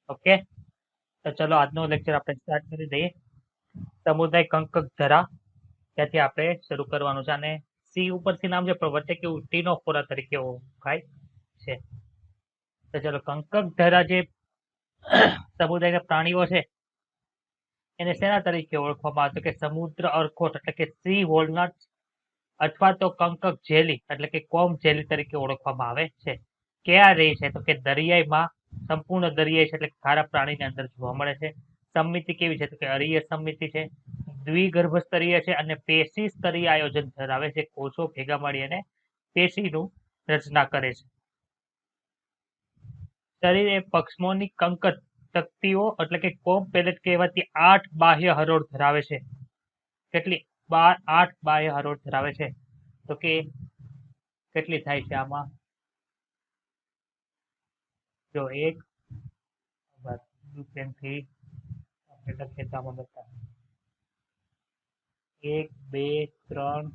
Okay, તો ચલો આજનો લેક્ચર આપણે સ્ટાર્ટ કરી દઈએ. સમુદાય કંકક ધરા ત્યાંથી આપણે શરૂ કરવાનું છે અને સી ઉપરથી નામ છે પણ વચ્ચે કેવું ટીનોફોરા તરીકે ઓળખાય છે. તો ચલો, કંકક ધરા જે સમુદાયના પ્રાણીઓ છે એને શેના તરીકે ઓળખવામાં આવે છે કે સમુદ્ર અર્કોટ એટલે કે સી વોલનટ અથવા તો કંકક જેલી એટલે કે કોમ જેલી તરીકે ઓળખવામાં આવે છે. ક્યાં રહે છે તો કે દરિયાઈમાં, સંપૂર્ણ દરિયાઈ છે એટલે ખારા પ્રાણીની અંદર જોવા મળે છે. સમિતિ કેવી છે તો કે અરીય સમિતિ છે, દ્વિગર્ભ સ્તરીય છે અને પેશી સ્તરીય આયોજન ધરાવે છે. કોષો ભેગા મળી અને પેશીનું રચના કરે છે. શરીર એ પક્ષમોની કંકક તક્તિઓ એટલે કે કોમ પેલેટ કહેવાતી 8 બાહ્ય હરોળ ધરાવે છે. કેટલી? 8 બાહ્ય હરોળ ધરાવે છે. તો કે કેટલી થાય છે આમાં? જો એક પેનથી આપણે લખીએ તો આમાં બતાવો 1 2 3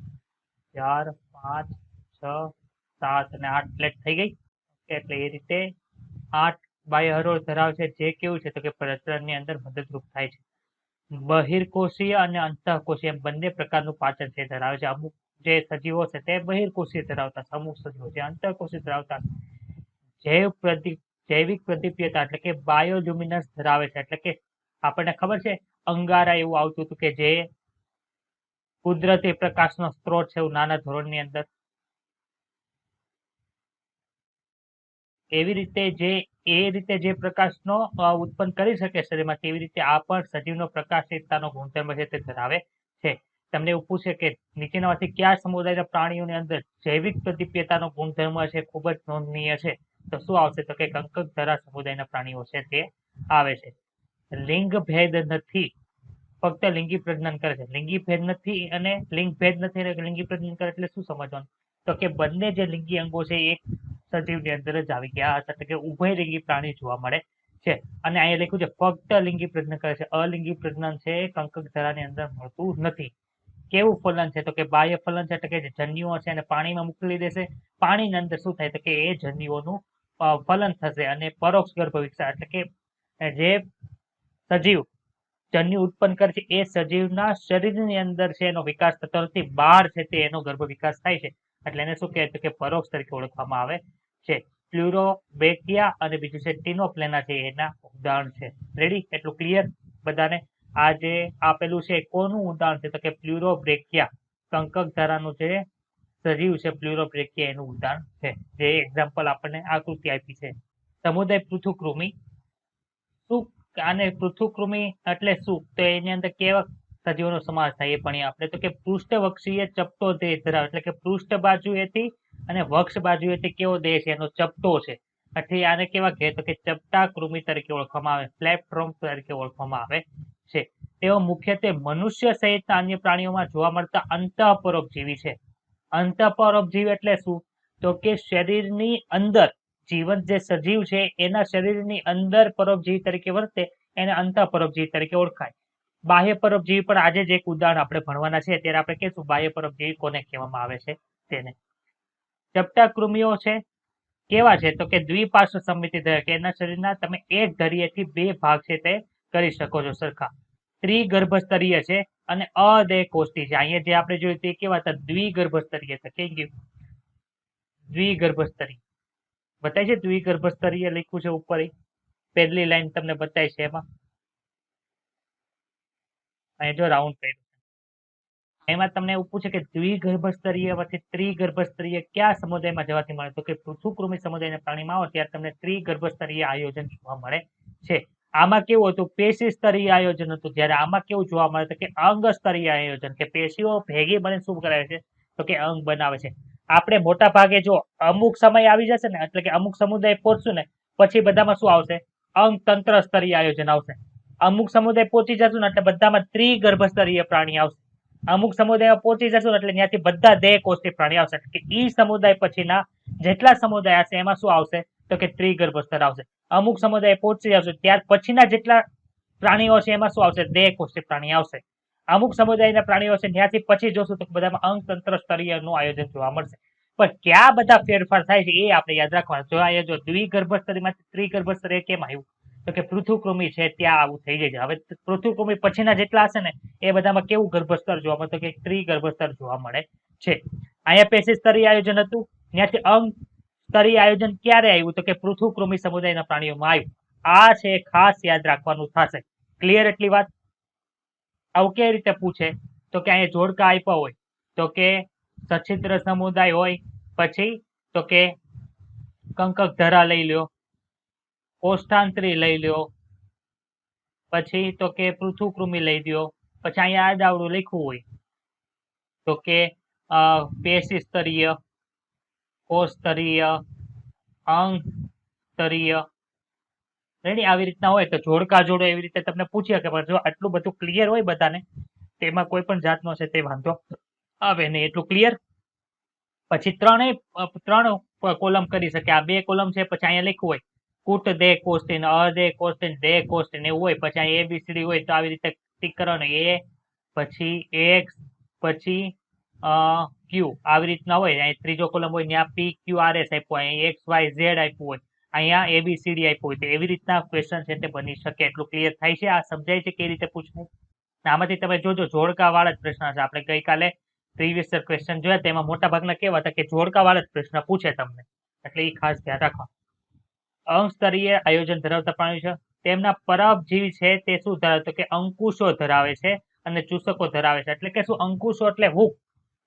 4 5 6 7 અને 8 પ્લેટ થઈ ગઈ. એટલે એ રીતે 8 બાહ્ય હરોળ ધરાવે છે, જે કેવું છે તો કે પ્રજનનની અંદર મદદરૂપ થાય છે. બહિર્કોષીય અને અંતઃકોષીય એમ બંને પ્રકારનું પાચન છે ધરાવે છે. અમુક જે સજીવો છે તે બહિર્કોષીય ધરાવતા, અમુક સજીવો જે અંતઃકોષીય ધરાવતા. જૈવિક પ્રદીપ્યતા એટલે કે બાયોલ્યુમિનન્સ ધરાવે છે. એટલે કે આપણને ખબર છે અંગારા એવું આવતું હતું કે જે કુદરતી પ્રકાશનો સ્ત્રોત છે એવું નાના ધોરણની અંદર. એવી રીતે જે પ્રકાશનો ઉત્પન્ન કરી શકે શરીરમાં, તેવી રીતે આ પણ સજીવનો પ્રકાશિતતાનો ગુણધર્મ છે તે ધરાવે છે. તમને એવું પૂછે કે નીચેનામાંથી કયા સમુદાયના પ્રાણીઓની અંદર જૈવિક પ્રદીપ્યતાનો ગુણધર્મ છે ખૂબ જ નોંધનીય છે, તો શું આવશે તો કે કંકક ધરા સમુદાયના પ્રાણીઓ છે તે આવે છે. લિંગ ભેદ નથી, ફક્ત લિંગી પ્રજનન કરે છે. લિંગી ભેદ નથી અને લિંગ ભેદ નથી અને લિંગી પ્રજનન કરે એટલે શું સમજવાનું તો કે બંને જે લિંગી અંગો છે એક સજીવની અંદર જ આવી ગયા હતા. એટલે કે ઉભયલિંગી પ્રાણી જોવા મળે છે. અને અહીંયા લખ્યું છે ફક્ત લિંગી પ્રજનન કરે છે, અલિંગી પ્રજનન છે કંકક ધરાની અંદર મળતું નથી. કેવું ફલન છે તો કે બાહ્ય ફલન છે એટલે કે જે જન્યુઓ છે એને પાણીમાં મોકલી દેશે. પાણીની અંદર શું થાય તો કે એ જન્યુઓનું ફલન થશે અને પરોક્ષ ગર્ભ વિકસાય એટલે કે જે સજીવ જન્યુ ઉત્પન્ન કરે છે એ સજીવના શરીરની અંદર છે એનો વિકાસ થતો નથી, બહાર છે તે એનો ગર્ભ વિકાસ થાય છે. એટલે એને શું કહેવાય કે પરોક્ષ તરીકે ઓળખવામાં આવે છે. પ્લુરોબ્રેકિયા અને બીજું છે ટીનોપ્લેના છે એના ઉદાહરણ છે. રેડી? એટલું ક્લિયર બધાને? આ જે આપેલું છે કોનું ઉદાહરણ છે તો કે પ્લુરોબ્રેકિયા, કંકક ધારાનું જે સજીવ છે પ્લુરોબ્રેકિયા એનું ઉદાહરણ છે. જે એક્ઝામ્પલ આપણને આકૃતિ આપી છે. સમુદાય પૃથુકૃમિ. શું આને પૃથુકૃમિ એટલે શું તો એની અંદર કેવા સજીવોનો સમાવેશ થાય એ ભણીએ આપણે. તો કે પૃષ્ઠવક્ષીય ચપટો દેહ ધરાવે એટલે કે પૃષ્ઠ બાજુએથી અને વક્ષ બાજુએથી કેવો દેહ છે એનો ચપટો છે. એટલે આને કેવા કહે તો કે ચપટા કૃમિ તરીકે ઓળખવામાં આવે, પ્લેટફોર્મ તરીકે ઓળખવામાં આવે છે. તેઓ મુખ્યત્વે મનુષ્ય સહિતના અન્ય પ્રાણીઓમાં જોવા મળતા અંતઃપરોપજીવી છે. અંતઃપરોપજીવી એટલે શું તો કે શરીરની અંદર જીવંત જે સજીવ છે એના શરીરની અંદર પરોપજીવી તરીકે વર્તે એને અંતઃપરોપજીવી તરીકે ઓળખાય. બાહ્ય પરોપજીવી પણ આજે જ એક ઉદાહરણ આપણે ભણવાના છે ત્યારે આપણે કહીશું બાહ્ય પરોપજીવી કોને કહેવામાં આવે છે તેને. ચપટા કૃમિઓ છે કેવા છે તો કે દ્વિપાર્શ્વ સમિતિ ધરાવે કે એના શરીરના તમે એક ધરીએથી બે ભાગ છે તે કરી શકો છો સરખા. ત્રિગર્ભસ્તરીય છે અને અદેહકોષ્ઠી છે. અહીંયા જે આપણે જોયું તે કેવા હતા દ્વિગર્ભસ્તરીય હતા. કઈ ગયું? દ્વિગર્ભસ્તરીય બતાય છે. દ્વિગર્ભસ્તરીય લખ્યું છે ઉપર, પહેલી લાઈન તમને બતાય છે એમાં. અહીંયા જો રાઉન્ડ કર્યું એમાં તમને એવું પૂછે કે દ્વિગર્ભસ્તરીય માંથી ત્રિગર્ભસ્તરીય કયા સમુદાયમાં જવાથી મળે તો કે પૃથુકૃમિ સમુદાયના પ્રાણીમાં આવો ત્યારે તમને ત્રિગર્ભસ્તરીય આયોજન જોવા મળે છે. આમાં કેવું હતું? પેશી સ્તરીય આયોજન હતું. જ્યારે આમાં કેવું જોવા મળે તો કે અંગ સ્તરીય આયોજન, કે પેશીઓ ભેગી બને શું કરે છે તો કે અંગ બનાવે છે. આપણે મોટા ભાગે જો અમુક સમય આવી જશે ને એટલે કે અમુક સમુદાય પહોંચશું ને પછી બધામાં શું આવશે? અંગ તંત્ર સ્તરીય આયોજન આવશે. અમુક સમુદાય પહોંચી જશું ને એટલે બધામાં ત્રિગર્ભસ્તરીય પ્રાણી આવશે. અમુક સમુદાયમાં પહોંચી જશું ને એટલે ત્યાંથી બધા દેહકોષ્ઠી પ્રાણી આવશે. કે ઈ સમુદાય પછીના જેટલા સમુદાય હશે એમાં શું આવશે તો કે ત્રિગર્ભસ્તર આવશે. અમુક સમુદાય પહોંચી જશે ત્યાર પછીના જેટલા પ્રાણીઓ છે એમાં શું આવશે? દેહકોષ્ઠી પ્રાણી આવશે. અમુક સમુદાયના પ્રાણીઓ છે ત્યાંથી પછી જોશું તો બધામાં અંગ તંત્ર સ્તરીય નું આયોજન જોવા મળશે. પણ ક્યાં બધા ફેરફાર થાય છે એ આપણે યાદ રાખવાનું. જો અહીંયા જો દ્વિગર્ભસ્તરીમાંથી ત્રિગર્ભસ્તરીય કેમ આવ્યું તો કે પૃથુકૃમિ છે ત્યાં આવું થઈ જાય છે. હવે પૃથુકૃમિ પછીના જેટલા હશે ને એ બધામાં કેવું ગર્ભસ્તર જોવા મળે, તો કે ત્રિગર્ભસ્તર જોવા મળે છે. અહીંયા પેશી સ્તરીય આયોજન હતું, ત્યાંથી અંગ સ્તરીય આયોજન ક્યારે આવ્યું, તો કે પૃથુકૃમિ સમુદાયના પ્રાણીઓમાં આવ્યું. આ છે ખાસ યાદ રાખવાનું થશે. ક્લિયર એટલી વાત? આવું કેવી રીતે પૂછે, તો કે અહીંયા જોડકા આપ્યા હોય તો કે સચિત્ર સમુદાય હોય, પછી તો કે કંકક ધરા લઈ લ્યો, કોષ્ઠાંતરી લઈ લ્યો, પછી તો કે પૃથુકૃમિ લઈ લ્યો, પછી અહીંયા આડાવડું લખ્યું હોય તો કે પેશી સ્તરીય, કોષ સ્તરીય, અંગ સ્તરીય, રેડી? આવી રીતના હોય તો જોડકા જોડો એવી રીતે તમને પૂછ્યા કે જો આટલું બધું ક્લિયર હોય બધાને, તેમાં કોઈ પણ જાતનો છે તે વાંધો આવે નહીં. એટલું ક્લિયર? પછી ત્રણ કોલમ કરી શકે. આ 2 કોલમ છે, પછી અહીંયા લખ્યું હોય કુટ દે કોસ્ટિન, દે કોસ્ટિન, દે કોસ્ટિન એવું હોય, પછી અહીંયા ABCD હોય તો આવી રીતે ટીક કરવાનું, A પછી X પછી Q આવી રીતના હોય. અહીં ત્રીજો કોલમ હોય ત્યાં PQRS આપ્યું, અહીંયા XYZ આપ્યું હોય, અહીંયા ABCD આપ્યું હોય. તો એવી રીતના ક્વેશ્ચન છે તે બની શકે. એટલું ક્લિયર થાય છે? આ સમજાય છે કેવી રીતે પૂછવું? આમાંથી તમે જોજો જોડકા વાળા જ પ્રશ્ન છે. આપણે ગઈકાલે પ્રીવિયસ ક્વેશ્ચન જોયા તેમાં મોટા ભાગના કેવા હતા કે જોડકા વાળા જ પ્રશ્ન પૂછે તમને, એટલે એ ખાસ ધ્યાન રાખો. અંગ સ્તરીય આયોજન ધરાવતા પ્રાણીઓ છે, તેમના પરભજીવી છે તે શું ધરાવે, તો કે અંકુશો ધરાવે છે અને ચૂસકો ધરાવે છે. એટલે કે શું? અંકુશો એટલે હૂક.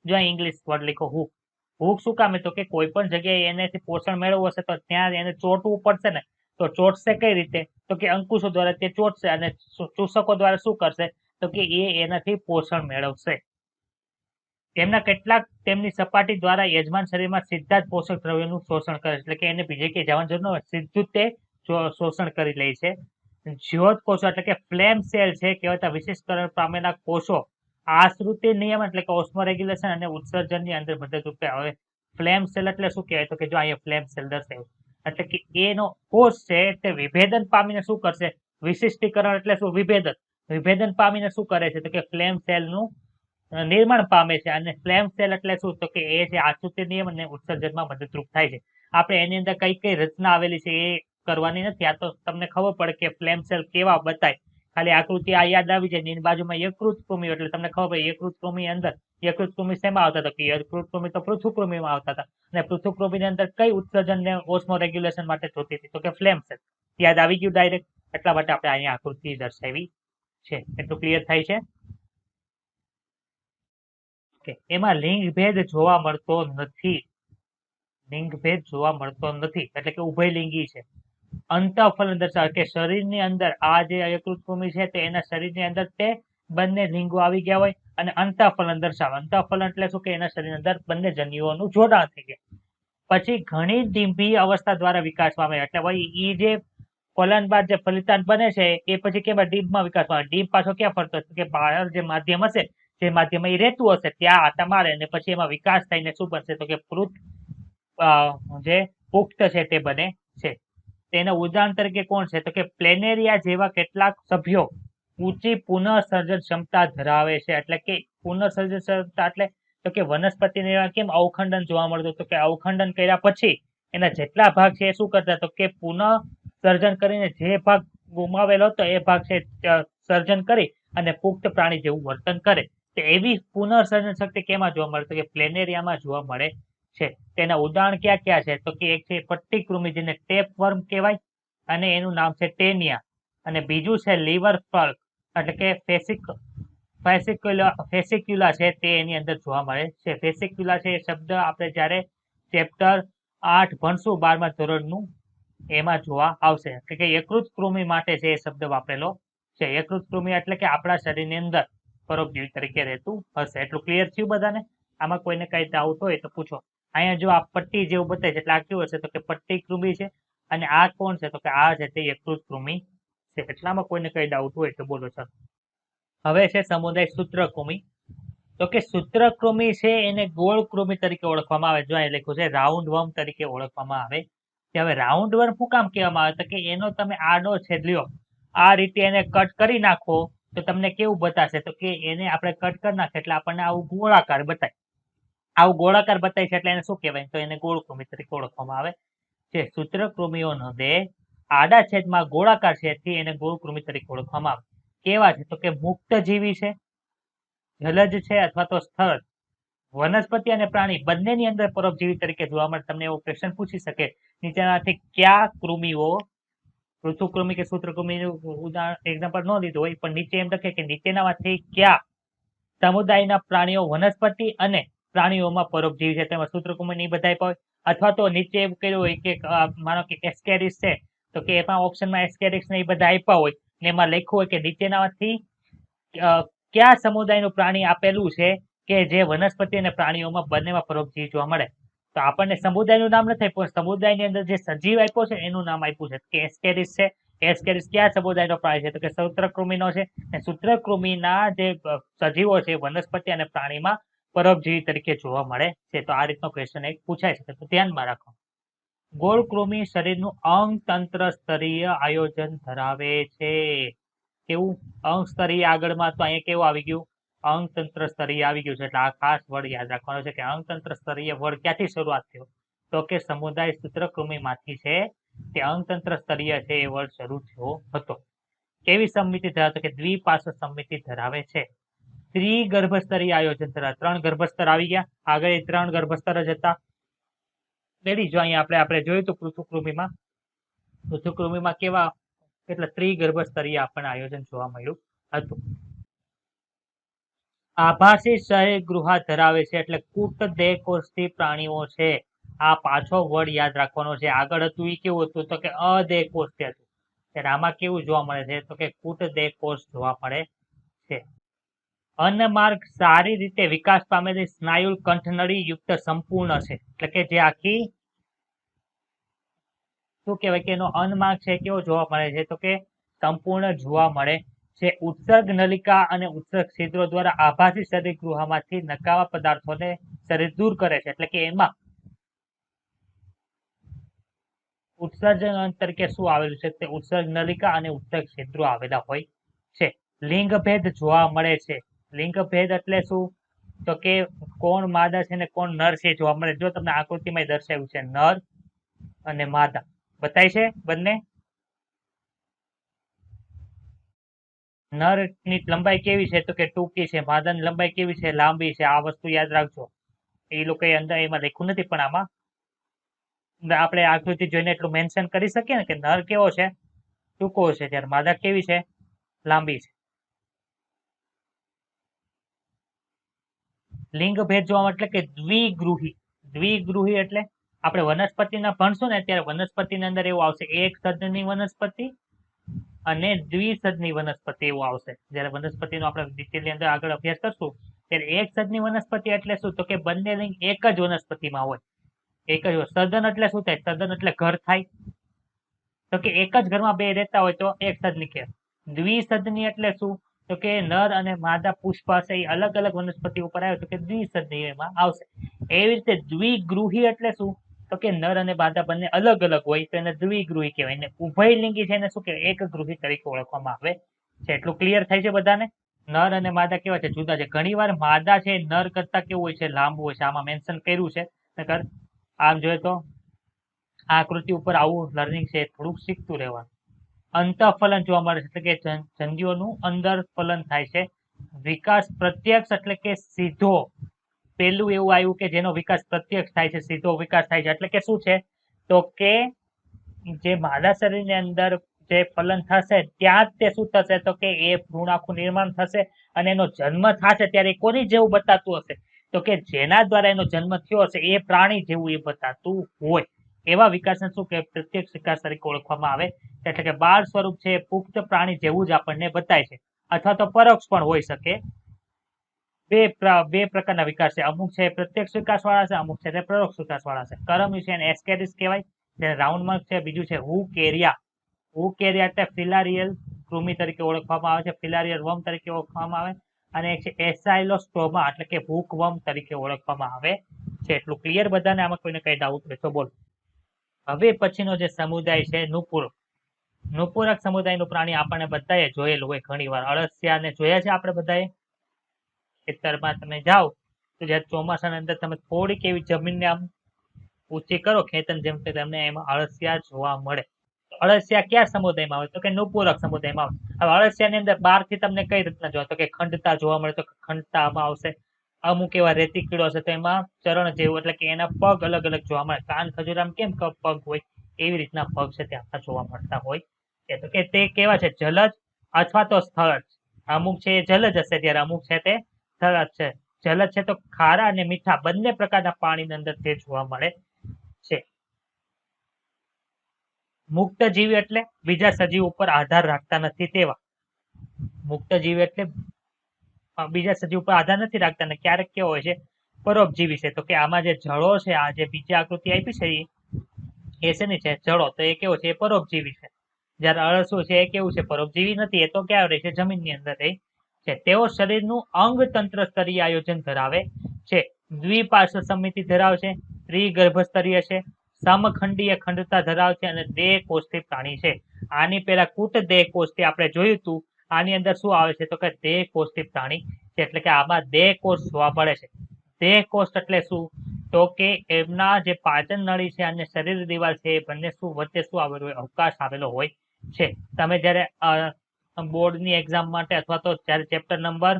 જો ઇંગ્લિશ વર્ડ લખો હૂક. હૂક શું કામ? તો કે કોઈ પણ જગ્યાએ એનેથી પોષણ મેળવવું હશે તો ત્યાં એને ચોટવું પડશે ને, તો ચોટશે કઈ રીતે, તો કે અંકુશો દ્વારા તે ચોટશે અને ચૂસકો દ્વારા શું કરશે, તો કે એનાથી પોષણ મેળવશે. તેમના કેટલાક તેમની સપાટી દ્વારા યજમાન શરીરમાં સીધા જ પોષક દ્રવ્યોનું શોષણ કરે છે, એટલે કે એને બીજે ક્યાંય જવાની જરૂર ન હોય, સીધું તે શોષણ કરી લે છે. જ્યોત કોષો એટલે કે ફ્લેમ સેલ છે કહેવાતા વિશિષ્ટકરણ પામેલા કોષો આશ્રુતિ નિયમ એટલે કે ઓસ્મોરેગ્યુલેશન અને ઉત્સર્જનની અંદર મદદરૂપ થાય. હવે ફ્લેમ સેલ એટલે શું કહેવાય, તો કે જો અહીંયા ફ્લેમ સેલ દર્શાવ્યું, એટલે કે એનો કોષ છે તે વિભેદન પામીને શું કરશે, વિશિષ્ટીકરણ એટલે શું, વિભેદન. વિભેદન પામીને શું કરે છે, તો કે ફ્લેમ સેલનું નિર્માણ પામે છે. અને ફ્લેમ સેલ એટલે શું, તો કે એ છે આશ્રુતિ નિયમ અને ઉત્સર્જનમાં મદદરૂપ થાય છે. આપણે એની અંદર કઈ કઈ રચના આવેલી છે એ કરવાની નથી. આ તો તમને ખબર પડે કે ફ્લેમ સેલ કેવા બતાય, ખાલી આકૃતિ આ યાદ આવી જાય. એની બાજુમાં યકૃત કૃમિ એટલે તમને ખબર પડે યકૃત કૃમિ અંદર યકૃત કૃમિ શેમાં આવતા હતા, કે યકૃત કૃમિ તો પૃથુકૃમિમાં આવતા હતા. અને પૃથુકૃમિની અંદર કઈ ઉત્સર્જન ને ઓસ્મો રેગ્યુલેશન માટે જોતી હતી, તો કે ફ્લેમ સેલ. યાદ આવી ગયું ડાયરેક્ટ? એટલા માટે આપણે અહીંયા આકૃતિ દર્શાવી છે. એટલું ક્લિયર થાય છે? એમાં લિંગ ભેદ જોવા મળતો નથી. લિંગ ભેદ જોવા મળતો નથી એટલે કે ઉભયલિંગી છે. અંતઃફલન દર્શાવે કે શરીરની અંદર આ જે યકૃત કૃમિ છે તે એના શરીરની અંદર તે બંને લિંગો આવી ગયા હોય. અને અંતઃફલન દર્શાવે. અંતઃફલન એટલે શું, કે એના શરીરની અંદર બંને જન્યુઓનું જોડાણ થઈ ગયા. પછી ઘણી ડિંભી અવસ્થા દ્વારા વિકાસ પામે. એટલે ભાઈ ઈ જે ફલન બાદ જે ફલિતાંડ બને છે એ પછી કેમાં ડીપમાં વિકાસ પામે. ડીપ પાછો ક્યાં ફરતો કે બહાર જે માધ્યમ હશે, જે માધ્યમમાં એ રહેતું હશે ત્યાં આટા મારે અને પછી એમાં વિકાસ થઈને શું બનશે, તો કે જે પુખ્ત છે તે બને છે. તેના ઉદાહરણ તરીકે કોણ છે, તો કે પ્લેનેરિયા જેવા કેટલાક સભ્યો ઊંચી પુનઃસર્જન ક્ષમતા ધરાવે છે. એટલે કે પુનઃસર્જન ક્ષમતા એટલે તો કે વનસ્પતિને કેમ અવખંડન જોવા મળતું, તો કે અવખંડન કર્યા પછી એના જેટલા ભાગ છે એ શું કરતા, તો કે પુનઃ સર્જન કરીને જે ભાગ ગુમાવેલો હતો એ ભાગ છે સર્જન કરી અને પુખ્ત પ્રાણી જેવું વર્તન કરે. તો એવી પુનઃસર્જન શક્તિ કેમાં જોવા મળે, તો કે પ્લેનેરિયામાં જોવા મળે છે. તેના ઉદાહરણ ક્યાં ક્યાં છે, તો કે એક છે પટ્ટીકૃમિ જેને ટેપ વર્મ કહેવાય અને એનું નામ છે ટેનિયા. અને બીજું છે લીવર ફ્લક એટલે કે ફેસિક્યુલા છે તે એની અંદર જોવા મળે છે. ફેસિક્યુલા છે એ શબ્દ આપણે જ્યારે ચેપ્ટર 8 ભણશું 12મા ધોરણનું એમાં જોવા આવશે. એટલે કે યકૃત કૃમિ માટે છે એ શબ્દ વાપરેલો છે. યકૃત કૃમિ એટલે કે આપણા શરીરની અંદર પરોપજીવી તરીકે રહેતું હશે. એટલું ક્લિયર થયું બધાને? આમાં કોઈને કઈ ડાઉટ હોય તો પૂછો. અહીંયા જો આ પટ્ટી જેવું બતાવે છે એટલે આ કેવું હશે, તો કે પટ્ટી કૃમિ છે. અને આ કોણ છે, તો કે આ છે તે યકૃત કૃમિ છે. એટલામાં કોઈને કઈ ડાઉટ હોય તો બોલો ચાલો. હવે છે સમુદાય સૂત્રકૃમિ. તો કે સૂત્રકૃમિ છે એને ગોળ કૃમિ તરીકે ઓળખવામાં આવે. જો અહીં લખ્યું છે રાઉન્ડ વર્મ તરીકે ઓળખવામાં આવે. હવે રાઉન્ડ વર્મ શું કામ કહેવામાં આવે, તો કે એનો તમે આડો છેદ લ્યો, આ રીતે એને કટ કરી નાખો તો તમને કેવું બતાશે, તો કે એને આપણે કટ કરી નાખે એટલે આપણને આવું ગોળાકાર બતાય. આવું ગોળાકાર બતાય છે એટલે એને શું કહેવાય, તો એને ગોળ કૃમિ તરીકે ઓળખવામાં આવે છે. સૂત્રકૃમિઓનો દેહ આડા છેદમાં ગોળાકાર છેદથી એને ગોળકૃમિ તરીકે ઓળખવામાં આવે. કેવા છે? તો કે મુક્તજીવી છે, જલજ છે અથવા તો સ્થળ. વનસ્પતિ અને પ્રાણી બંનેની અંદર પરોપજીવી તરીકે જોવા મળે. તમને એવો ક્વેશ્ચન પૂછી શકે નીચેનામાંથી કયા કૃમિઓ, પૃથુકૃમિ કે સૂત્રકૃમિનું ઉદાહરણ એક્ઝામ્પલ ન લીધું હોય પણ નીચે એમ લખે કે નીચેનામાંથી કયા સમુદાયના પ્રાણીઓ વનસ્પતિ અને પ્રાણીઓમાં પરોપજીવી છે? તેમાં સૂત્રકૃમિ નહીં બધા આપ્યા હોય, અથવા તો નીચે એવું કર્યું હોય કે માનો કે એસ્કેરિસ છે તો કે એમાં ઓપ્શનમાં એસ્કેરિસ ને એ બધા આપ્યા હોય ને એમાં લખ્યું હોય કે નીચેનામાંથી કયા સમુદાયનું પ્રાણી આપેલું છે કે જે વનસ્પતિ અને પ્રાણીઓમાં બંનેમાં પરોપજીવી જોવા મળે. તો આપણને સમુદાયનું નામ નથી આપ્યું, સમુદાયની અંદર જે સજીવ આપ્યો છે એનું નામ આપ્યું છે કે એસ્કેરિસ છે. એસ્કેરિસ કયા સમુદાયનો પ્રાણી છે? તો કે સૂત્રકૃમિનો છે. અને સૂત્રકૃમિના જે સજીવો છે વનસ્પતિ અને પ્રાણીમાં પરોપજીવી તરીકે જોવા મળે છે. તો આ રીતનો ક્વેશ્ચન એક પૂછાય છે, તો ધ્યાનમાં રાખો. ગોળકૃમિ શરીરનું અંગતંત્ર સ્તરીય આયોજન ધરાવે છે. કેવું? અંગ સ્તરીય આગળમાં તો અહીંયા કેવું આવી ગયું? અંગતંત્ર સ્તરીય આવી ગયું છે. એટલે આ ખાસ વર્ડ યાદ રાખવાનો છે કે અંગતંત્ર સ્તરીય વર્ડ ક્યાંથી શરૂઆત થયો? તો કે સમુદાય સૂત્રકૃમિમાંથી છે તે અંગતંત્ર સ્તરીય છે એ વર્ડ શરૂ થયો હતો. કેવી સમમિતિ ધરાવે? કે દ્વિપાર્શ્વ સમમિતિ ધરાવે છે. ત્રિગર્ભસ્તરીય આયોજન ધરાવે. 3 ગર્ભસ્તર આવી ગયા. આગળ 3 ગર્ભસ્તર જ હતા. રેડી? જો અહીંયા આપણે જોયું તો પૃથુકૃમિમાં કેવા એટલે ત્રિગર્ભસ્તરીય આપણને આયોજન જોવા મળ્યું હતું. આભાસી શયગૃહ ધરાવે છે એટલે કૂટદેહકોષ્ઠી પ્રાણીઓ છે. આ પાછો વર્ડ યાદ રાખવાનો છે. આગળ હતું એ કેવું હતું? તો કે અદેહકોષ્ઠી હતું. ત્યારે આમાં કેવું જોવા મળે છે? તો કે કૂટદેહકોષ જોવા મળે છે. અન્નમાર્ગ સારી રીતે વિકાસ પામેલી સ્નાયુ કંઠનળી યુક્ત સંપૂર્ણ છે. એટલે કે જે આખી શું કહેવાય કે એનો અન્નમાર્ગ છે કેવો જોવા મળે છે? તો કે સંપૂર્ણ જોવા મળે છે. ઉત્સર્ગ નલિકા અને ઉત્સર્ગ છિદ્રો દ્વારા આભાસી શરીરગૃહમાંથી નકામા પદાર્થોને શરીર દૂર કરે છે. એટલે કે એમાં ઉત્સર્જન તરીકે શું આવેલું છે? તે ઉત્સર્ગ નલિકા અને ઉત્સર્ગ છિદ્રો આવેલા હોય છે. લિંગ ભેદ જોવા મળે છે. લિંગ ભેદ એટલે શું? તો કે કોણ માદા છે ને કોણ નર છે જોવા મળે. જો તમને આકૃતિમાં દર્શાવ્યું છે નર અને માદા બતાય છે બંને. નર ની લંબાઈ કેવી છે? તો કે ટૂંકી છે. માદાની લંબાઈ કેવી છે? લાંબી છે. આ વસ્તુ યાદ રાખજો. એ લોકો અંદર એમાં લખ્યું નથી પણ આમાં આપણે આકૃતિ જોઈને એટલું મેન્શન કરી શકીએ ને કે નર કેવો છે? ટૂંકો છે. જ્યારે માદા કેવી છે? લાંબી છે. લિંગ ભેદ જોવા એટલે કે દ્વિગૃહી. દ્વિગૃહી એટલે આપણે વનસ્પતિના ભણશું ને ત્યારે વનસ્પતિની અંદર એવું આવશે એક સદની વનસ્પતિ અને દ્વિસદની વનસ્પતિ એવું આવશે. જ્યારે વનસ્પતિનો આપણે ડિટેલની અંદર આગળ અભ્યાસ કરશું ત્યારે એક સદની વનસ્પતિ એટલે શું? તો કે બંને લિંગ એક જ વનસ્પતિમાં હોય. એક જ સદન એટલે શું થાય? સદન એટલે ઘર થાય. તો કે એક જ ઘરમાં બે રહેતા હોય તો એક સદની કહેવાય. દ્વિસદની એટલે શું? તો કે નર અને માદા પુષ્પ હશે એ અલગ અલગ વનસ્પતિ ઉપર આવે તો કે દ્વિસદની એમાં આવશે. એવી રીતે દ્વિગૃહી એટલે શું? તો કે નર અને માદા બંને અલગ અલગ હોય તો એને દ્વિગૃહી કહેવાય. ને ઉભયલિંગી છે એને શું કહેવાય? એકગૃહી તરીકે ઓળખવામાં આવે છે. એટલું ક્લિયર થાય છે બધાને? નર અને માદા કેવા છે? જુદા છે. ઘણી વાર માદા છે નર કરતા કેવું હોય છે? લાંબુ હોય છે. આમાં મેન્શન કર્યું છે. નકર આમ જોઈએ તો આ આકૃતિ ઉપર આવું લર્નિંગ છે થોડુંક શીખતું રહેવાનું. અંતઃફલન જોવા મળે છે એટલે કે જંતુઓનું અંદર ફલન થાય છે. વિકાસ પ્રત્યક્ષ એટલે કે સીધો. પેલું એવું આવ્યું કે જેનો વિકાસ પ્રત્યક્ષ થાય છે, સીધો વિકાસ થાય છે. એટલે કે શું છે? તો કે જે માદા શરીરની અંદર જે ફલન થશે ત્યાં જ તે શું થશે? તો કે એ ભ્રૂણ આખું નિર્માણ થશે અને એનો જન્મ થશે ત્યારે કોની જેવું બતાતું હશે? તો કે જેના દ્વારા એનો જન્મ થયો હશે એ પ્રાણી જેવું એ બતાતું હોય. એવા વિકાસને શું કે પ્રત્યક્ષ વિકાસ તરીકે ઓળખવામાં આવે. એટલે કે બાળ સ્વરૂપ છે પુખ્ત પ્રાણી જેવું જ આપણને બતાય છે. અથવા તો પરોક્ષ પણ હોઈ શકે. બે પ્રકારના વિકાસ છે. અમુક છે પ્રત્યક્ષ વિકાસ વાળા છે, અમુક છે પરોક્ષ વિકાસ વાળા છે. કરમ છે એને એસ્કેરિસ કહેવાય. જે રાઉન્ડ માર્ક છે. બીજું છે હુકેરિયા. હુકેરિયા એટલે ફિલારિયલ કૃમિ તરીકે ઓળખવામાં આવે છે. ફિલારિયલ વર્મ તરીકે ઓળખવામાં આવે. અને એક છે એસાઇલોસ્ટોમા એટલે કે હૂકવર્મ તરીકે ઓળખવામાં આવે છે. એટલું ક્લિયર બધાને? આમાં કોઈને કઈ ડાઉટ હોય તો બોલો. હવે પછીનો જે સમુદાય છે નુપુર. નુપુરક સમુદાયનું પ્રાણી આપણને બધાએ જોયેલું હોય ઘણી વાર. અળસિયાને જોયા છે આપણે બધાએ. ખેતરમાં તમે જાઓ તો જ્યારે ચોમાસાની અંદર તમે થોડીક એવી જમીનને આમ ઊંચી કરો ખેતર જેમ કે તમને એમાં અળસિયા જોવા મળે. તો અળસિયા કયા સમુદાયમાં આવે? તો કે નુપુરક સમુદાયમાં આવે. હવે અળસિયાની અંદર બહારથી તમને કઈ રીતના જોવા? તો કે ખંડતા જોવા મળે, તો ખંડતામાં આવશે. અમુક એવા રેતી કીડો છે તો એમાં ચરણ જેવું, એટલે કે એના પગ અલગ અલગ જોવા મળે. કાન ખજૂરામ કેમ પગ હોય એવી રીતના પગ છે તે આખા જોવા મળતા હોય છે. તો કે તે કેવા છે? જલજ અથવા તો સ્થળ. અમુક છે એ જલજ હશે, જ્યારે અમુક છે તે સ્થળ છે. જલજ છે તો ખારા અને મીઠા બંને પ્રકારના પાણીની અંદર તે જોવા મળે છે. મુક્ત જીવ એટલે બીજા સજીવ ઉપર આધાર રાખતા નથી તેવા. મુક્ત જીવ એટલે બીજા સજીવ ઉપર આધાર નથી રાખતા, ને ક્યારેક કેવો હોય છે? પરોપજીવી છે. તો કે આમાં જે જળો છે, આ જે બીજી આકૃતિ આપી છે એ શેની છે? જળો. તો એ કેવો છે? એ પરોપજીવી છે. જ્યારે અળસું છે એ કેવું છે? પરોપજીવી નથી, એ તો ક્યાં રહે છે? જમીનની અંદર રહે છે. તેઓ શરીરનું અંગ તંત્ર સ્તરીય આયોજન ધરાવે છે. દ્વિપાર્શ્વ સમિતિ ધરાવે છે, ત્રિગર્ભ સ્તરીય છે, સમખંડીય ખંડતા ધરાવે છે અને દેહ કોષ્ઠી પ્રાણી છે. આની પેલા કૂટ દેહ કોષ્ઠી આપણે જોયું હતું. આની અંદર શું આવે છે? તો કે દેહ કોષ્ઠી પ્રાણી છે. એટલે કે આમાં દેહ કોષ જોવા મળે છે. દેહ કોષ એટલે શું? તો કે એમના જે પાચન નળી છે અને શરીર દિવાલ છે એ બંને શું વચ્ચે શું આવેલું હોય? અવકાશ આવેલો હોય છે. તમે જયારે બોર્ડની એક્ઝામ માટે અથવા તો જયારે ચેપ્ટર નંબર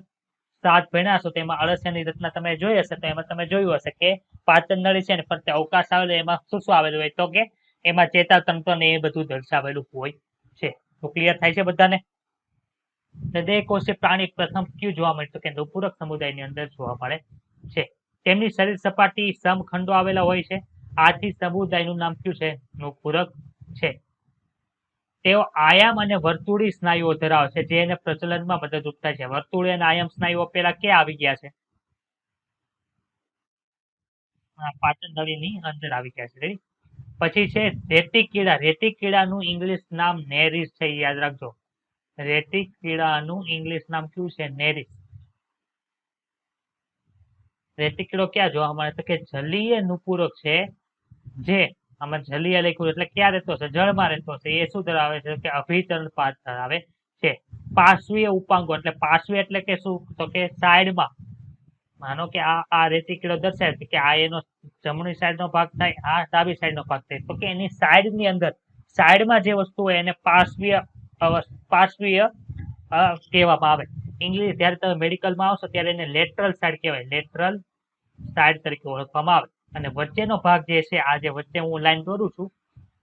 7 ભણ્યા હશો તેમાં અળસિયાની રચના તમે જોઈ હશે, તો એમાં તમે જોયું હશે કે પાચન નળી છે ને ફરતે અવકાશ આવેલો, એમાં શું શું આવેલું હોય? તો કે એમાં ચેતાતંત્ર ને એ બધું દર્શાવેલું હોય છે. તો ક્લિયર થાય છે બધાને? દેહ કોષી પ્રાણી પ્રથમ ક્યુ જોવા મળે? તો કે નુપુરક સમુદાયની અંદર જોવા મળે છે. તેમની શરીર સપાટી સમખંડો આવેલા હોય છે. આથી સમુદાયનું નામ કયું છે? નુપુરક છે. તેઓ આયામ અને વર્તુળી સ્નાયુઓ ધરાવે છે, જે એને પ્રચલનમાં મદદરૂપ થાય છે. વર્તુળી અને આયામ સ્નાયુઓ પેલા ક્યાં આવી ગયા છે? પાચન નળીની અંદર આવી ગયા છે. પછી છે રેતી કીડા. રેતી કીડાનું ઇંગ્લિશ નામ નેરીસ છે, યાદ રાખજો. રેતી કીડાનું ઇંગ્લિશ નામ કયું છે? નેરીસ. રેતી કીડો ક્યાં જોવા મળે? તો કે જલીય નુપુરક છે, જે આમાં જલીય લખ્યું એટલે ક્યાં રહેતો છે? જળમાં રહેતો છે. એ શું ધરાવે છે? કે અભિચરણ પાદ ધરાવે છે. પાર્શ્વીય ઉપાંગો એટલે પાર્શ્વીય એટલે કે શું? તો કે સાઈડમાં. માનો કે આ રેતી કીડો દર્શાવે છે કે આ એનો જમણી સાઈડ નો ભાગ થાય, આ ડાબી સાઈડ નો ભાગ થાય. તો કે એની સાઈડ ની અંદર સાઈડમાં જે વસ્તુ હોય એને પાર્શ્વીય પાર્શ્વીય કહેવામાં આવે. ઇંગ્લિશ જયારે તમે મેડિકલમાં આવશો ત્યારે એને લેટરલ સાઈડ કહેવાય. લેટરલ સાઈડ તરીકે ઓળખવામાં આવે. અને વચ્ચેનો ભાગ જે છે, આ જે વચ્ચે હું લાઈન દોરું છું,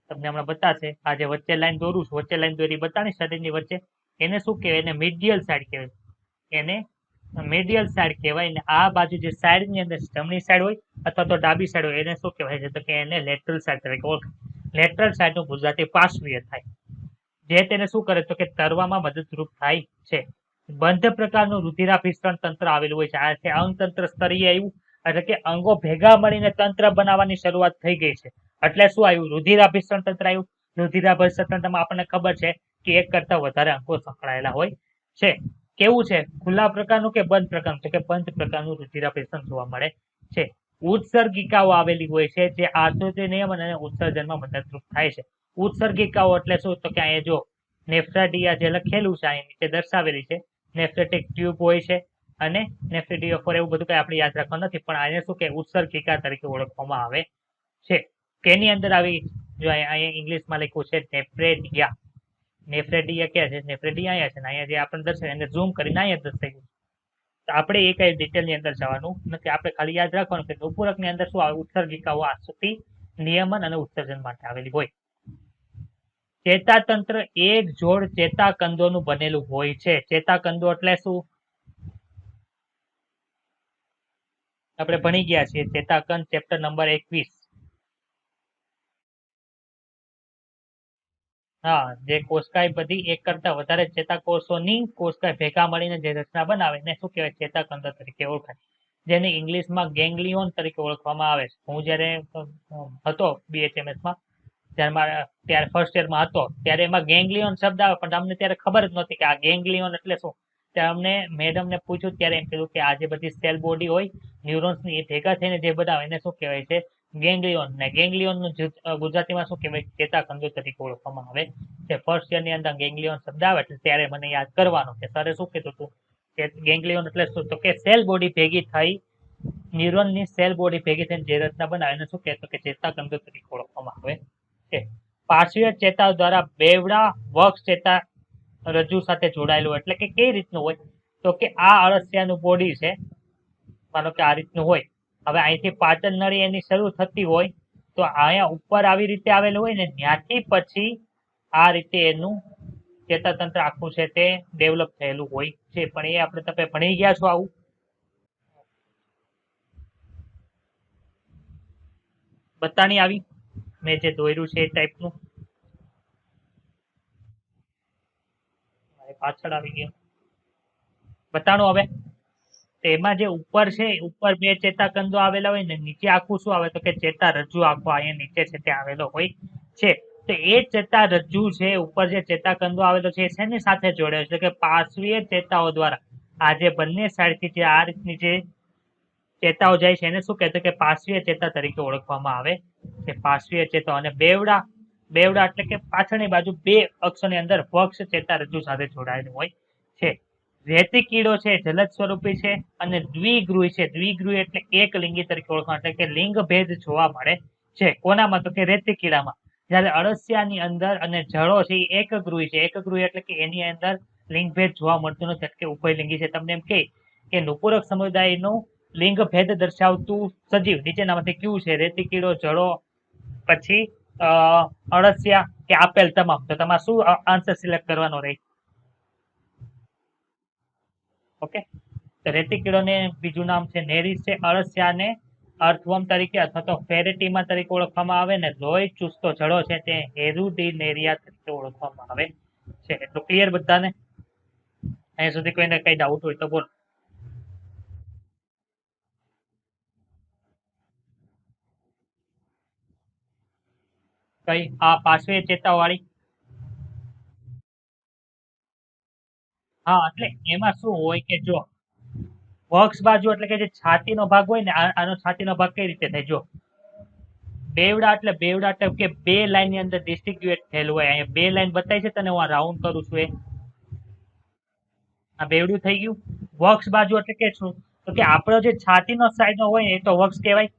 તમને હમણાં બતાશે. આ જે વચ્ચે લાઈન દોરું છું, વચ્ચે લાઈન દોરી બતાની શરીરની વચ્ચે, એને શું કહેવાય? એને મીડિયલ સાઈડ કહેવાય. એને મીડિયલ સાઈડ કહેવાય. ને આ બાજુ જે સાઈડ ની અંદર જમણી સાઈડ હોય અથવા તો ડાબી સાઈડ હોય એને શું કહેવાય છે? તો કે એને લેટરલ સાઈડ તરીકે ઓળખાય. લેટરલ સાઈડ નું ગુજરાતી પાર્શ્વીય થાય, જે તેને શું કરે? તો કે તરવામાં મદદરૂપ થાય છે. બંધ પ્રકારનું રુધિરાભિસરણ તંત્ર આવેલું હોય છે. આ છે અંગ તંત્ર સ્તરીય આવ્યું, એટલે કે અંગો ભેગા મળીને તંત્ર બનાવવાની શરૂઆત થઈ ગઈ છે. એટલે શું આવ્યું? રુધિરાભિસરણ તંત્ર આવ્યું. રુધિરાભિસરણ તંત્રમાં આપણને ખબર છે કે એક કરતા વધારે અંગો સંકળાયેલા હોય છે. કેવું છે? ખુલ્લા પ્રકારનું કે બંધ પ્રકારનું? તો કે બંધ પ્રકારનું રુધિરાભિસરણ જોવા મળે છે. ઉત્સર્ગિકાઓ આવેલી હોય છે, જે આર્થોથી નિયમન અને ઉત્સર્જનમાં મદદરૂપ થાય છે. ઉત્સર્ગિકાઓ એટલે શું? તો કે અહીંયા જો નેફ્રાટિયા જે લખેલું છે અહીંયા નીચે દર્શાવેલી છે. નેફ્રેટિક ટ્યુબ હોય છે અને નેફ્રેટિયોફોર, એવું બધું કઈ આપણે યાદ રાખવાનું નથી, પણ આને શું કે ઉત્સર્ગિકા તરીકે ઓળખવામાં આવે છે. તેની અંદર આવી જો અહીંયા ઇંગ્લિશમાં લખ્યું છે નેફ્રેટિયા. નેફ્રેટિયા ક્યાં છે? નેફ્રેટિયા અહીંયા છે, ને અહીંયા જે આપણે દર્શાવે એને ઝૂમ કરીને અહીંયા દર્શાવ્યું. તો આપણે એ કઈ ડિટેલ ની અંદર જવાનું નથી. આપણે ખાલી યાદ રાખવાનું કે નુપુરક ની અંદર શું આવે? ઉત્સર્ગિકાઓ આસુતિ નિયમન અને ઉત્સર્જન માટે આવેલી હોય. ચેતાતંત્ર એક જોડ ચેતાકંદોનું બનેલું હોય છે. ચેતાકંદો એટલે શું? આપણે ભણી ગયા છીએ ચેતાકંદ, ચેપ્ટર નંબર 21. હા, જે કોષકાય બધી એક કરતા વધારે ચેતાકોષોની કોષકાય ભેગા મળીને જે રચના બનાવે એને શું કહેવાય? ચેતાકંદ તરીકે ઓળખાય. જેને ઇંગ્લિશમાં ગેંગ્લિયોન તરીકે ઓળખવામાં આવે છે. હું જયારે હતો BHMS માં, ત્યારે ફર્સ્ટ યરમાં હતો, ત્યારે એમાં ગેંગ્લિયોન શબ્દ આવે, પણ અમને ત્યારે ખબર જ નહોતી કે આ ગેંગ્લિયોન એટલે શું. ત્યારે અમને મેડમને પૂછ્યું ત્યારે એમ કીધું કે આ જે બધી સેલ બોડી હોય ન્યુરોન્સ ની, એ ભેગા થઈને જે બનાવે એને શું કહેવાય છે? ગેંગ્લિયોન. ને ગેંગ્લિયોન નું ગુજરાતીમાં શું કહેવાય? ચેતાકંદો તરીકે ઓળખવામાં આવે છે. ફર્સ્ટ યર ની અંદર ગેંગ્લિયોન શબ્દ આવે એટલે ત્યારે મને યાદ કરવાનો કે સરે શું કીધું હતું કે ગેંગ્લિયોન એટલે શું? તો કે સેલ બોડી ભેગી થઈ, ન્યુરોન ની સેલ બોડી ભેગી થઈને જે રચના બનાવે એને શું કહેતો કે ચેતાકંદો તરીકે ઓળખવામાં આવે છે. પાર્શ્વીય ચેતા દ્વારા બેવડા વક્ષ ચેતા રજ્જુ સાથે જોડાયેલું હોય. એટલે કે કઈ રીતનું હોય તો કે આ અળસિયાનું બોડી છે, માનો કે આ રીતનું હોય. હવે અહીંથી પાચન નળી એની શરૂ થતી હોય તો અહીંયા ઉપર આવી રીતે આવેલું હોય ને, ત્યાંથી પછી આ રીતે એનું ચેતાતંત્ર આખું છે તે ડેવલપ થયેલું હોય છે. પણ એ આપણે તમે ભણી ગયા છો આવું? બતાણી આવી મેં જે દોર્યું છે એ ટાઈપનું પાછળ આવી ગયો બતાણું. હવે તેમાં જે ઉપર છે, ઉપર બે ચેતાકંદો આવેલા હોય ને, નીચે આખું શું આવે તો કે ચેતા રજ્જુ આખો અહીંયા નીચે છે તે આવેલો હોય છે. તો એ ચેતા રજ્જુ છે, ઉપર જે ચેતાકંદો આવેલો છે, શેની સાથે જોડાયો છે કે પાર્શ્વીય ચેતાઓ દ્વારા. આ જે બંને સાઈડથી જે આ રીતની જે ચેતાઓ જાય છે એને શું કહેતો કે પાર્શ્વીય ચેતા તરીકે ઓળખવામાં આવે છે. પાર્શ્વીય ચેતા અને બેવડા, બેવડા એટલે કે પાછળની બાજુ બે અક્ષોની અંદર વક્ષ ચેતા રજ્જુ સાથે જોડાયેલું હોય છે. રેતી કીડો છે જલદ સ્વરૂપી છે અને દ્વિગૃહી છે. દ્વિગૃહી એટલે એક લિંગી તરીકે ઓળખવા, એટલે કે લિંગ ભેદ જોવા મળે છે. કોનામાં તો કે રેતી કીડામાં. જયારે અળસિયાની અંદર અને જળો છે એ એકગૃહી છે. એકગૃહી એટલે કે એની અંદર લિંગ ભેદ જોવા મળતું નથી, એટલે કે ઉભયલિંગી છે. તમને એમ કે નુપુરક સમુદાયનું લિંગ ભેદ દર્શાવતું સજીવ નીચેનામાંથી કયું છે? રેતી કીડો, જળો, પછી અળસિયા કે આપેલ તમામ. તો તમારે શું આન્સર સિલેક્ટ કરવાનો રહે? ઓકે, તો રેતી કીડોને બીજું નામ છે નેરીસ છે. અળસિયાને અર્થવર્મ તરીકે અથવા તો ફેરેટીમા તરીકે ઓળખવામાં આવે ને લોહી ચૂસતો જળો છે તે હેરુડીનેરિયા તરીકે ઓળખવામાં આવે છે. એટલું ક્લિયર બધાને? અહીંયા સુધી કોઈને કઈ ડાઉટ હોય તો બોલો. કઈ આ પાર્શ્વીય ચેતા વાળી? હા, એટલે એમાં શું હોય કે જો વક્ષ બાજુ એટલે કે જે છાતીનો ભાગ હોય ને, આનો છાતીનો ભાગ કઈ રીતે થાય? જો બેવડા એટલે કે બે લાઈન ની અંદર ડિસ્ટ્રીબ્યુટ થયેલું હોય. અહીંયા બે લાઈન બતાવી છે તને, હું આ રાઉન્ડ કરું છું એ આ બેવડું થઈ ગયું. વક્ષ બાજુ એટલે કે શું તો કે આપણો જે છાતીનો સાઈડ નો હોય એ તો વક્ષ કહેવાય.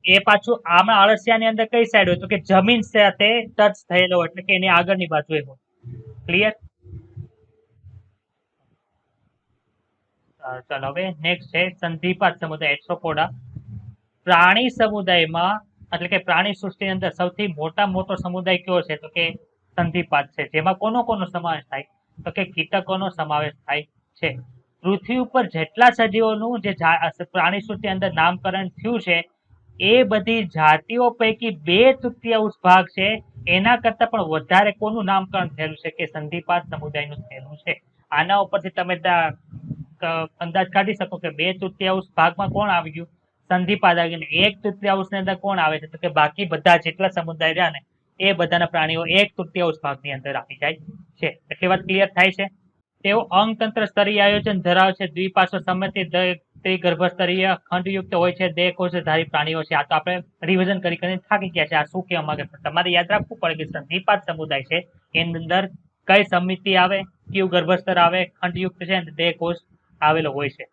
એ પાછું આમાં અળસિયાની અંદર કઈ સાઈડ હોય તો કે જમીન સાથે ટચ થયેલો હોય, એટલે કે એની આગળની બાજુ એ હોય. ક્લિયર? ચાલો હવે નેક્સ્ટ છે સંધિપાત સમુદાય એટ્રોપોડા. પ્રાણી સમુદાયમાં એટલે કે પ્રાણી સૃષ્ટિની અંદર સૌથી મોટો સમુદાય કયો છે તો કે સંધિપાત છે. જેમાં કોનો સમાવેશ થાય તો કે કીટકોનો સમાવેશ થાય છે. પૃથ્વી ઉપર જેટલા સજીવોનું જે પ્રાણી સૃષ્ટિ અંદર નામકરણ થયું છે એ બધી જાતિઓ પૈકી 2/3 ભાગ છે એના કરતા પણ વધારે કોનું નામકરણ થયેલું છે કે સંધિપાત સમુદાયનું થયેલું છે. આના ઉપરથી તમે અંદાજ કાઢી શકો કે 2/3 ભાગમાં કોણ આવી ગયું? સંધિપાત આવી ગયું. 1/3 ની અંદર કોણ આવે છે તો કે બાકી બધા જેટલા સમુદાય રહ્યા ને એ બધાના પ્રાણીઓ 1/3 ભાગની અંદર આવી જાય છે. એટલી વાત ક્લિયર થાય છે? તેઓ અંગતંત્ર સ્તરીય આયોજન ધરાવે છે. દ્વિપાર્શ્વ સંમતિ ત્રિગર્ભ સ્તરીય ખંડયુક્ત હોય છે. દેહકોષધારી પ્રાણીઓ છે. આ તો આપણે રિવિઝન કરીને થાકી ગયા છે. આ શું કહેવા માંગે છે? તમારે યાદ રાખવું પડે કે સંધિપાત સમુદાય છે એની અંદર કઈ સમિતિ આવે, કયું ગર્ભસ્તર આવે, ખંડયુક્ત છે અને દેહકોષ આવેલો હોય છે.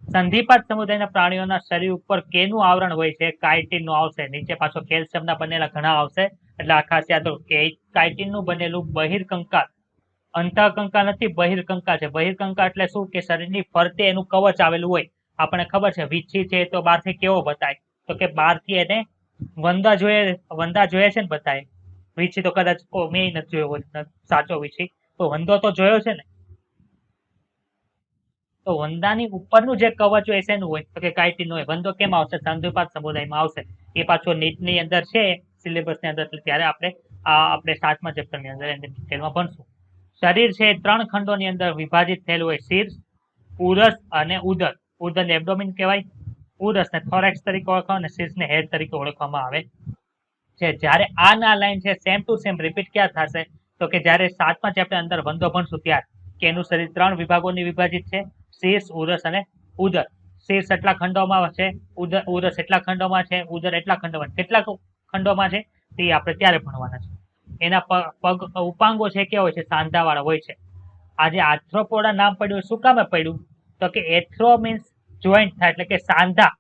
સંધિપાત સમુદાયના પ્રાણીઓના શરીર ઉપર કેનું આવરણ હોય છે? કાઇટિન નું આવશે. નીચે પાછો કેલ્શિયમના બનેલા ઘણા આવશે, એટલે આ ખાસ યાદ રાખો કે કાઇટિન નું બનેલું બહિર્કંકાલ, અંતઃકંકાલ નથી, બહિર્કંકાલ છે. બહિર્કંકાલ એટલે શું કે શરીરની ફરતે એનું કવચ આવેલું હોય. આપણને ખબર છે વીછી છે તો બહારથી કેવો બતાય તો કે બહારથી એને વંદા જોઈએ છે ને બતાય. વીછી તો કદાચ મેં નથી જોયો હોય સાચો વીછી, તો વંદો તો જોયો છે ને. તો વંદાની ઉપરનું જે કવચ હોય શેનું હોય તો કે કાઇટિન હોય. વંદો કેમ આવશે? સંધિપાત સમુદાયમાં આવશે. એ પાછો નીટની અંદર છે સિલેબસની અંદર, ત્યારે આપણે 7મા ચેપ્ટરની અંદર એને ડિટેલમાં ભણશું. શરીર છે 3 ખંડોની અંદર વિભાજિત થયેલું હોય. શીર્ષ, ઉરસ અને ઉદર. ઉદરને એબ્ડોમિન કહેવાય, ઉરસને થોરેક્સ તરીકે ઓળખવામાં અને શીર્ષને હેડ તરીકે ઓળખવામાં આવે છે. જ્યારે આ લાઈન છે સેમ ટુ સેમ રિપીટ ક્યાં થશે તો કે જ્યારે 7મા ચેપ્ટર અંદર વંદો ભણશું ત્યારે, કે એનું શરીર 3 વિભાગોની વિભાજિત છે. શીર્ષ, ઉરસ અને ઉદર. શીર્ષ એટલા ખંડોમાં છે, ઉરસ એટલા ખંડોમાં છે, ઉદર એટલા ખંડોમાં. કેટલા ખંડોમાં છે તે આપણે ત્યારે ભણવાના છે. એના પગ ઉપાંગો છે કેવા હોય છે? સાંધાવાળા હોય છે. આજે આર્થ્રોપોડા નામ પડ્યું શું કામે પડ્યું તો કે એથ્રો મીન્સ જોઈન્ટ થાય, એટલે કે સાંધા,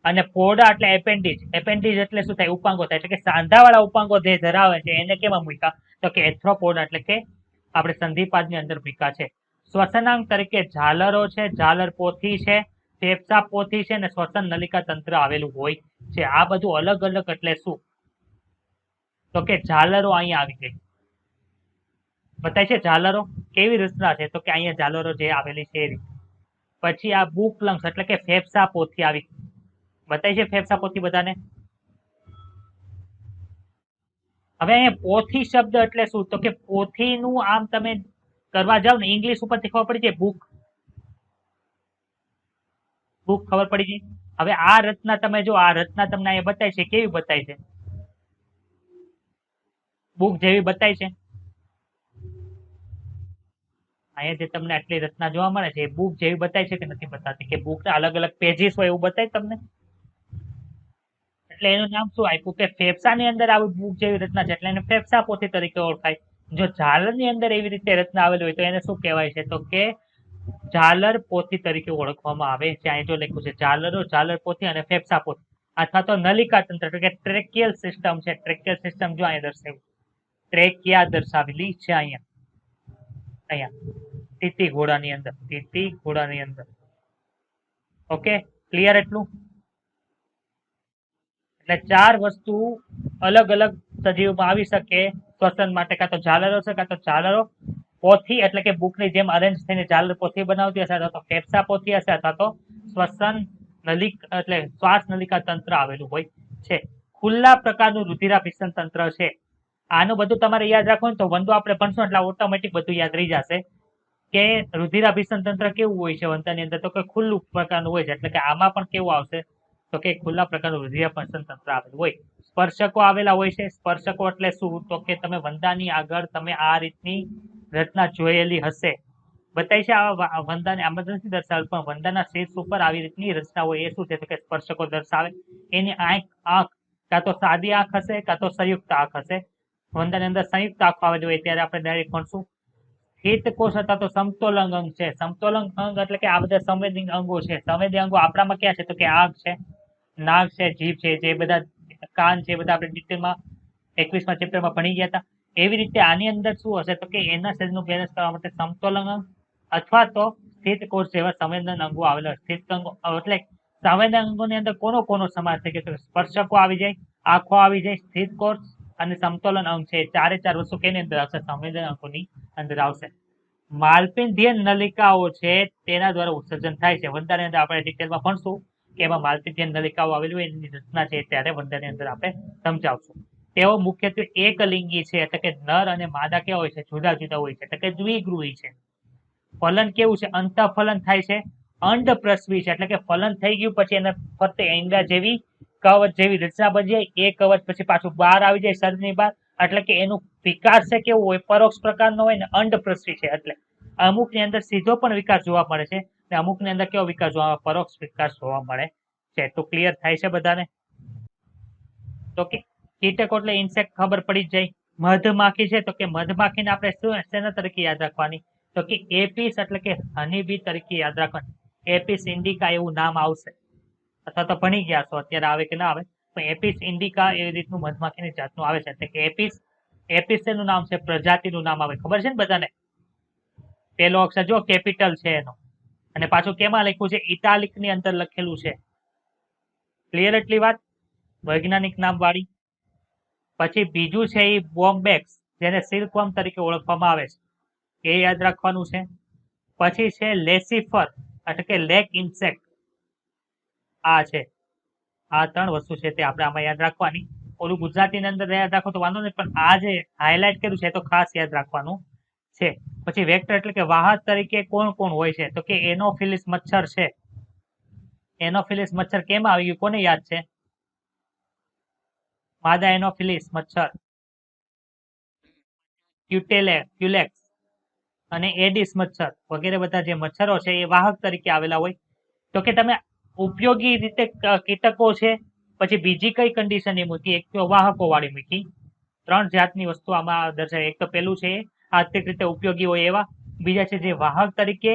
અને પોડા એટલે એપેન્ડિજ. એપેન્ડિજ એટલે શું થાય? ઉપાંગો થાય. એટલે કે સાંધાવાળા ઉપાંગો જે ધરાવે છે એને કેમાં મૂક્યા? તો કે એથ્રોપોડા એટલે કે આપણે સંધિપાદની અંદર મૂક્યા છે. શ્વસનાંગ તરીકે ઝાલરો છે, ઝાલર પોથી છે, ફેફસા પોથી છે અને શ્વસન નલિકા તંત્ર આવેલું હોય છે. આ બધું અલગ અલગ એટલે શું? તો કે ઝાલરો અહીંયા આવી ગઈ. બતાય છે ઝાલરો કેવી રચના છે? તો કે અહીંયા ઝાલરો જે આવેલી છે એ રીતે. પછી આ બુક લંગ્સ એટલે કે ફેફસા પોથી આવી. બતાય છે ફેફસા પોથી બધાને? હવે અહીંયા પોથી શબ્દ એટલે શું? તો કે પોથીનું આમ તમે કરવા જાવ ને ઇંગ્લિશ ઉપરથી ખબર પડી જાય, બુક. બુક ખબર પડી ગઈ. હવે આ રચના તમે જો, આ રચના તમને અહીંયા બતાય છે, કેવી બતાય છે? બુક જેવી બતાય છે. અહીંયા જે તમને આટલી રચના જોવા મળે છે એ બુક જેવી બતાય છે કે નથી બતાતી? કે બુક અલગ અલગ પેજીસ હોય એવું બતાય તમને? એટલે એનું નામ શું આપ્યું? કે ફેફસાની અંદર આવી બુક જેવી રચના છે એટલે એને ફેફસા પોથી તરીકે ઓળખાય. જો ઝાલરની અંદર એવી રીતે રચના આવેલી હોય તો એને શું કહેવાય છે? તો કે ઝાલર પોથી તરીકે ઓળખવામાં આવે છે. અહીં જો લખ્યું છે ઝાલરો, ઝાલર પોથી અને ફેફસા પોથી, અથવા તો નલિકા તંત્ર એટલે કે ટ્રેકિયલ સિસ્ટમ છે. ટ્રેકિયલ સિસ્ટમ જો અહીંયા દર્શાવ્યું, ટ્રેકિયા દર્શાવેલી છે અહીંયા. અહીંયા તીતી ઘોડાની અંદર, તીતી ઘોડાની અંદર. ઓકે, ક્લિયર એટલું? એટલે ચાર વસ્તુ અલગ અલગ સજીવમાં આવી શકે શ્વસન માટે. કાં તો ઝાલરો છે, કાં તો ઝાલરો પોથી એટલે કે બુકની જેમ અરેન્જ થઈને ઝાલર પોથી બનાવતી હશે, અથવા તો ફેફસા પોથી હશે, અથવા તો શ્વસન નલિક એટલે શ્વાસ નલિકા તંત્ર આવેલું હોય છે. ખુલ્લા પ્રકારનું રુધિરાભિસરણ તંત્ર છે. આનું બધું તમારે યાદ રાખવું તો વંદો આપણે ભણશું એટલે ઓટોમેટિક બધું યાદ રહી જશે. કે રુધિરાભિસરણ તંત્ર કેવું હોય છે વંદાની અંદર? તો કે ખુલ્લું પ્રકારનું હોય છે. એટલે કે આમાં પણ કેવું આવશે? તો કે ખુલ્લા પ્રકારનું રુધિરાભિસરણ તંત્ર આવેલું હોય. સ્પર્શકો આવેલા હોય છે. સ્પર્શકો એટલે શું? તો કે તમે વંદાની આગળ તમે આ રીતની રચના જોયેલી હશે. બતાય છે આ વંદાને આમાં નથી દર્શાવેલ, પણ વંદાના શીર્ષ ઉપર આવી રીતની રચના હોય એ શું છે? તો કે સ્પર્શકો દર્શાવે. એની આંખ કાં તો સાદી આંખ હશે, કાં તો સંયુક્ત આંખ હશે. વંદાની અંદર સંયુક્ત આંખો આવેલી હોય ત્યારે આપણે ડાયરેક્ટ ભણશું. હિત કોષ અથવા તો સમતોલન અંગ છે. સમતોલન અંગ એટલે કે આ બધા સંવેદી અંગો છે. સંવેદી અંગો આપણામાં ક્યાં છે? તો કે આંખ છે, નાક છે, જીભ છે, જે બધા કાન છે, બધા આપણે ડિટેલમાં 21મા ચેપ્ટરમાં ભણી ગયા હતા. એવી રીતે આની અંદર શું હશે? તો કે એના શરીરનું બેલેન્સ કરવા માટે સમતોલન અંગ અથવા તો સ્થિત કોષ જેવા સંવેદન અંગો આવેલા. સ્થિત અંગો એટલે સંવેદન અંગોની અંદર કોનો કોનો સમાવેશ થઈ ગયો? સ્પર્શકો આવી જાય, આંખો આવી જાય, સ્થિત કોષ અને સમતોલન અંગ છે. ચારે ચાર વસ્તુ કેની અંદર આવશે? સંવેદન અંગોની અંદર આવશે. માલપીંઢીય નલિકાઓ છે તેના દ્વારા ઉત્સર્જન થાય છે. વંદાની અંદર આપણે ડિટેલમાં ભણશું કે એમાં માલપીંઢીય નલિકાઓ આવેલી હોય એની રચના છે ત્યારે વંદાની અંદર આપણે સમજાવશું. તેઓ મુખ્યત્વે એકલિંગી છે. એટલે કે નર અને માદા કેવા હોય છે? જુદા જુદા હોય છે. એટલે કે દ્વિગૃહી છે. ફલન કેવું છે? અંતઃફલન થાય છે. અંડપ્રસવી છે. એટલે કે ફલન થઈ ગયું પછી એને ફરતે ઈંડા જેવી કવચ જેવી રચના બની જાય. એ કવચ પછી પાછું બહાર આવી જાય શરીરની બહાર. એટલે કે એનું વિકાસ છે કેવું હોય? પરોક્ષ પ્રકારનો હોય ને અંડપ્રસવી છે. એટલે અમુક ની અંદર સીધો પણ વિકાસ જોવા મળે છે અને અમુક ની અંદર કેવો વિકાસ જોવા? પરોક્ષ વિકાસ જોવા મળે છે. તો ક્લિયર થાય છે બધાને? તો કે કીટકો એટલે ઇન્સેક્ટ ખબર પડી જ જાય. મધમાખી છે તો કે મધમાખીને આપણે શું શેના તરીકે યાદ રાખવાની? તો કે એપિસ એટલે કે હનીબી તરીકે યાદ રાખવાની. એપિસ ઇન્ડિકા એવું નામ આવશે, અથવા તો ભણી ગયા છો અત્યારે આવે કે ના આવે, પણ એપિસ ઇન્ડિકા એવી રીતનું મધમાખીની જાતનું આવે છે. એટલે કે એપિસ એનું નામ છે, પ્રજાતિનું નામ આવે. ખબર છે ને બધાને? પેલો અક્ષર જો કેપિટલ છે એનો, અને પાછું કેમાં લખ્યું છે? ઇટાલિક ની અંદર લખેલું છે. ક્લિયર એટલી વાત? વૈજ્ઞાનિક નામ વાળી. પછી બીજું છે એ બોમ્બેક્સ, જેને સિલ્કવર્મ તરીકે ઓળખવામાં આવે છે, એ યાદ રાખવાનું છે. પછી છે લેસિફર એટલે કે લેક ઇન્સેક્ટ. આ છે, આ ત્રણ વસ્તુ છે તે આપણે આમાં યાદ રાખવાની. ઓલું ગુજરાતીની અંદર યાદ રાખો તો વાંધો નહીં, પણ આ જે હાઇલાઇટ કર્યું છે તો ખાસ યાદ રાખવાનું છે. પછી વેક્ટર એટલે કે વાહક તરીકે કોણ કોણ હોય છે? તો કે એનોફિલિસ મચ્છર છે. એનોફિલિસ મચ્છર કેમ આવી ગયું? કોને યાદ છે? માદા એનોફિલિસ મચ્છર, ક્યુલેક્સ અને એડિસ મચ્છર વગેરે બધા જે મચ્છરો છે એ વાહક તરીકે આવેલા હોય. તો કે તમે ઉપયોગી રીતે કીટકો છે. પછી બીજી કઈ કન્ડિશન એ મૂકી? એક તો વાહકો વાળી મૂકી. ત્રણ જાતની વસ્તુ આમાં દર્શાવે. એક તો પેલું છે આર્થિક રીતે ઉપયોગી હોય એવા, બીજા છે જે વાહક તરીકે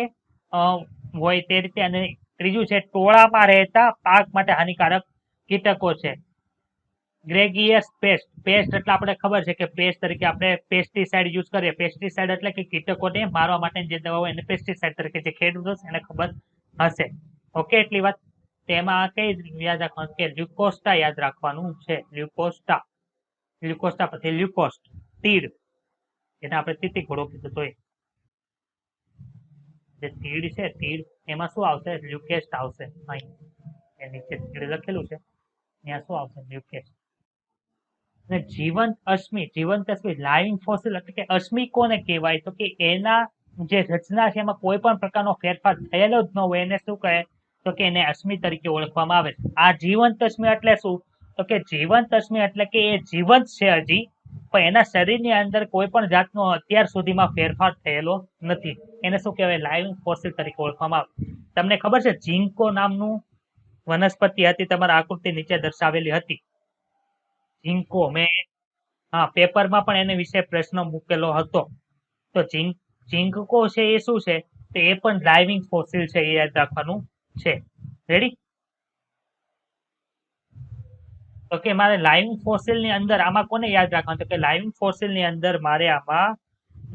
હોય તે રીતે, અને ત્રીજું છે ટોળામાં રહેતા પાક માટે હાનિકારક કીટકો છે. ગ્રેગિયસ પેસ્ટ. પેસ્ટ એટલે આપણે ખબર છે કે પેસ્ટ તરીકે આપણે પેસ્ટિસાઇડ યુઝ કરીએ. પેસ્ટિસાઇડ એટલે કે કીટકોને મારવા માટે જે દવાઓ એને પેસ્ટિસાઇડ તરીકે જે ખેડૂતો છે એને ખબર હશે. ઓકે, એટલી વાત. તેમાં કઈ યાદ રાખવાનું કે લ્યુકોસ્ટા યાદ રાખવાનું છે. લ્યુકોસ્ટા. લ્યુકોસ્ટા પછી લ્યુકોસ્ટ તીડ, એને આપણે તીતી ઘોડો કીધું તો જે તીડ છે તીડ એમાં શું આવશે? લ્યુકેસ્ટ આવશે. અહીં એ નીચે તીડ લખેલું છે ત્યાં શું આવશે? લ્યુકેસ્ટ. અને જીવંત અશ્મિ. જીવંત અશ્મિ લાઇવિંગ ફોસિલ એટલે કે અશ્મિ કોને કહેવાય? તો કે એના જે રચના છે એમાં કોઈ પણ પ્રકારનો ફેરફાર થયેલો જ ન હોય એને શું કહે? તો કે એને અશ્મિ તરીકે ઓળખવામાં આવે છે. આ જીવંત અશ્મિ એટલે શું? તો કે જીવંત અશ્મિ એટલે કે એ જીવંત છે હજી, પણ એના શરીરની અંદર કોઈ પણ જાતનો અત્યાર સુધીમાં ફેરફાર થયેલો નથી. એને શું કહેવાય? લાઇવિંગ ફોસિલ તરીકે ઓળખવામાં આવે. તમને ખબર છે જીંકો નામનું વનસ્પતિ હતી, તમારા આકૃતિ નીચે દર્શાવેલી હતી. જીંકો મેં પેપરમાં પણ એને વિશે પ્રશ્ન મૂકેલો હતો. તો જીંકો છે એ શું છે? તો એ પણ લાઇવિંગ ફોસિલ છે, એ યાદ રાખવાનું છે. રેડી? તો કે મારે લાઇવિંગ ફોસિલ ની અંદર આમાં કોને યાદ રાખવાનું? તો કે લાઇવિંગ ફોસિલ ની અંદર મારે આમાં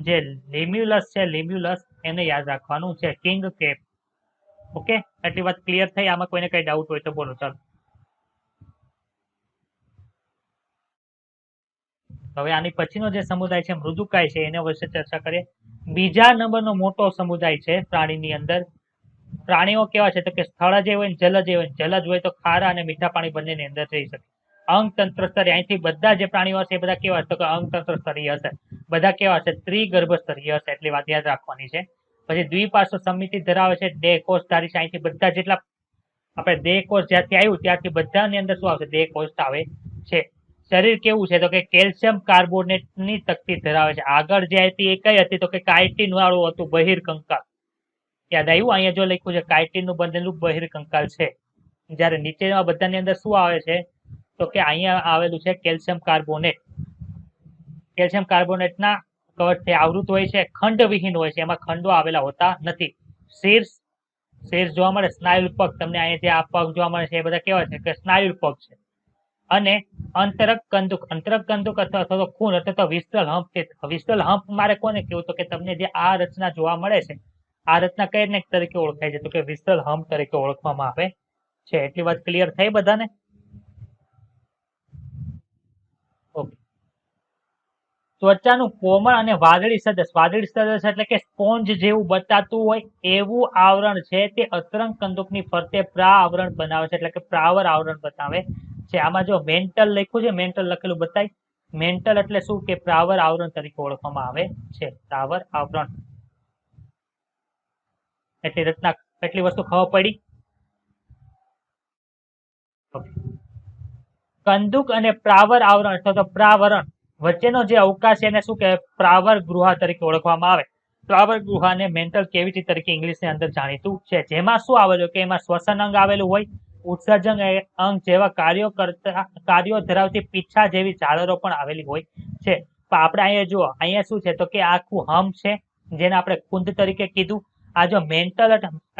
જે લિમ્યુલસ છે, લિમ્યુલસ એને યાદ રાખવાનું છે. King cap. ઓકે, એટલી વાત ક્લિયર થઈ? આમાં કોઈને કઈ ડાઉટ હોય તો બોલો. ચાલો હવે આની પછીનો જે સમુદાય છે મૃદુકાય છે એના વિશે ચર્ચા કરીએ. બીજા નંબરનો મોટો સમુદાય છે પ્રાણીની અંદર. પ્રાણીઓ કેવા છે? તો કે સ્થળજ હોય ને જલજ હોય. જલજ હોય તો ખારા અને મીઠા પાણી બંનેની અંદર રહી શકે. અંગતંત્ર સ્તરી. અહીંથી બધા જે પ્રાણીઓ હશે એ બધા કેવા? તો કે અંગતંત્ર સ્તરીય હશે. બધા કેવા હશે? ત્રિગર્ભ સ્તરીય હશે. એટલી વાત યાદ રાખવાની છે. પછી દ્વિપાર્શ્વ સમિતિ ધરાવે છે. દેહકોષધારી છે. અહીંથી બધા જેટલા આપણે દેહકોષ જ્યાંથી આવ્યું ત્યારથી બધાની અંદર શું આવશે? દેહકોષ આવે છે. શરીર કેવું છે? તો કે કેલ્શિયમ કાર્બોનેટ ની તકતી ધરાવે છે. આગળ જે હતી એ કઈ હતી? તો કે કાઇટિન વાળું હતું, બહિર્કંકાલ. યાદ આવ્યું? અહીંયા જો લખ્યું છે કાઇટિન નું બનેલું બહિર્કંકાલ છે. જયારે નીચેના બધાની અંદર શું આવે છે? તો કે અહીંયા આવેલું છે કેલ્શિયમ કાર્બોનેટ. કેલ્શિયમ કાર્બોનેટ ના કવચથી આવૃત હોય છે. ખંડવિહીન હોય છે, એમાં ખંડો આવેલા હોતા નથી. શીર્ષ શીર્ષ જોવા મળે. સ્નાયુ પગ. તમને અહીંયા જે આ પગ જોવા મળે છે એ બધા કેવા છે? કે સ્નાયુ પગ છે. અને અંતરક કંદુક. અંતરક કંદુક અથવા તો ખૂન અથવા તો વિસ્તલ હમ્પ છે. વિસ્તલ હમ્પ મારે કોને કેવું? તો કે તમને જે આ રચના જોવા મળે છે આ રચના કઈ તરીકે ઓળખાય છે? તો કે વિસ્તલ હમ્પ તરીકે ઓળખવામાં આવે છે. એટલી વાત ક્લિયર થઈ બધાને? ઓકે. ત્વચાનું કોમળ અને વાદળી સદસ. વાદળી સદસ એટલે કે સ્પોન્જ જેવું બતાતું હોય એવું આવરણ છે તે અતરંગ કંદુકની ફરતે પ્રાવરણ બનાવે છે, એટલે કે પ્રાવર આવરણ બનાવે છે. આમાં જો મેન્ટલ લખ્યું છે, મેન્ટલ લખેલું બતાય. મેન્ટલ એટલે શું? કે પ્રાવર આવરણ તરીકે ઓળખવામાં આવે છે. પ્રાવર આવરણ એટલી રચના, એટલી વસ્તુ ખબર પડી? કંદુક અને પ્રાવર આવરણ અથવા તો પ્રાવરણ વચ્ચેનો જે અવકાશ એને શું કહેવાય? પ્રાવર ગૃહ તરીકે ઓળખવામાં આવે. પ્રાવર ગૃહને મેન્ટલ કેવિટી તરીકે ઇંગ્લિશની અંદર જાણીતું છે. જેમાં શું આવેલું? કે એમાં શ્વસન અંગ આવેલું હોય, ઉત્સર્જન અંગ જેવા કાર્યો ધરાવતી પીછા જેવી ઝાલરો પણ આવેલી હોય છે. પણ આપણે અહીંયા જુઓ, અહીંયા શું છે? તો કે આખું હમ્પ છે જેને આપણે કુંદ તરીકે કીધું. આ જો મેન્ટલ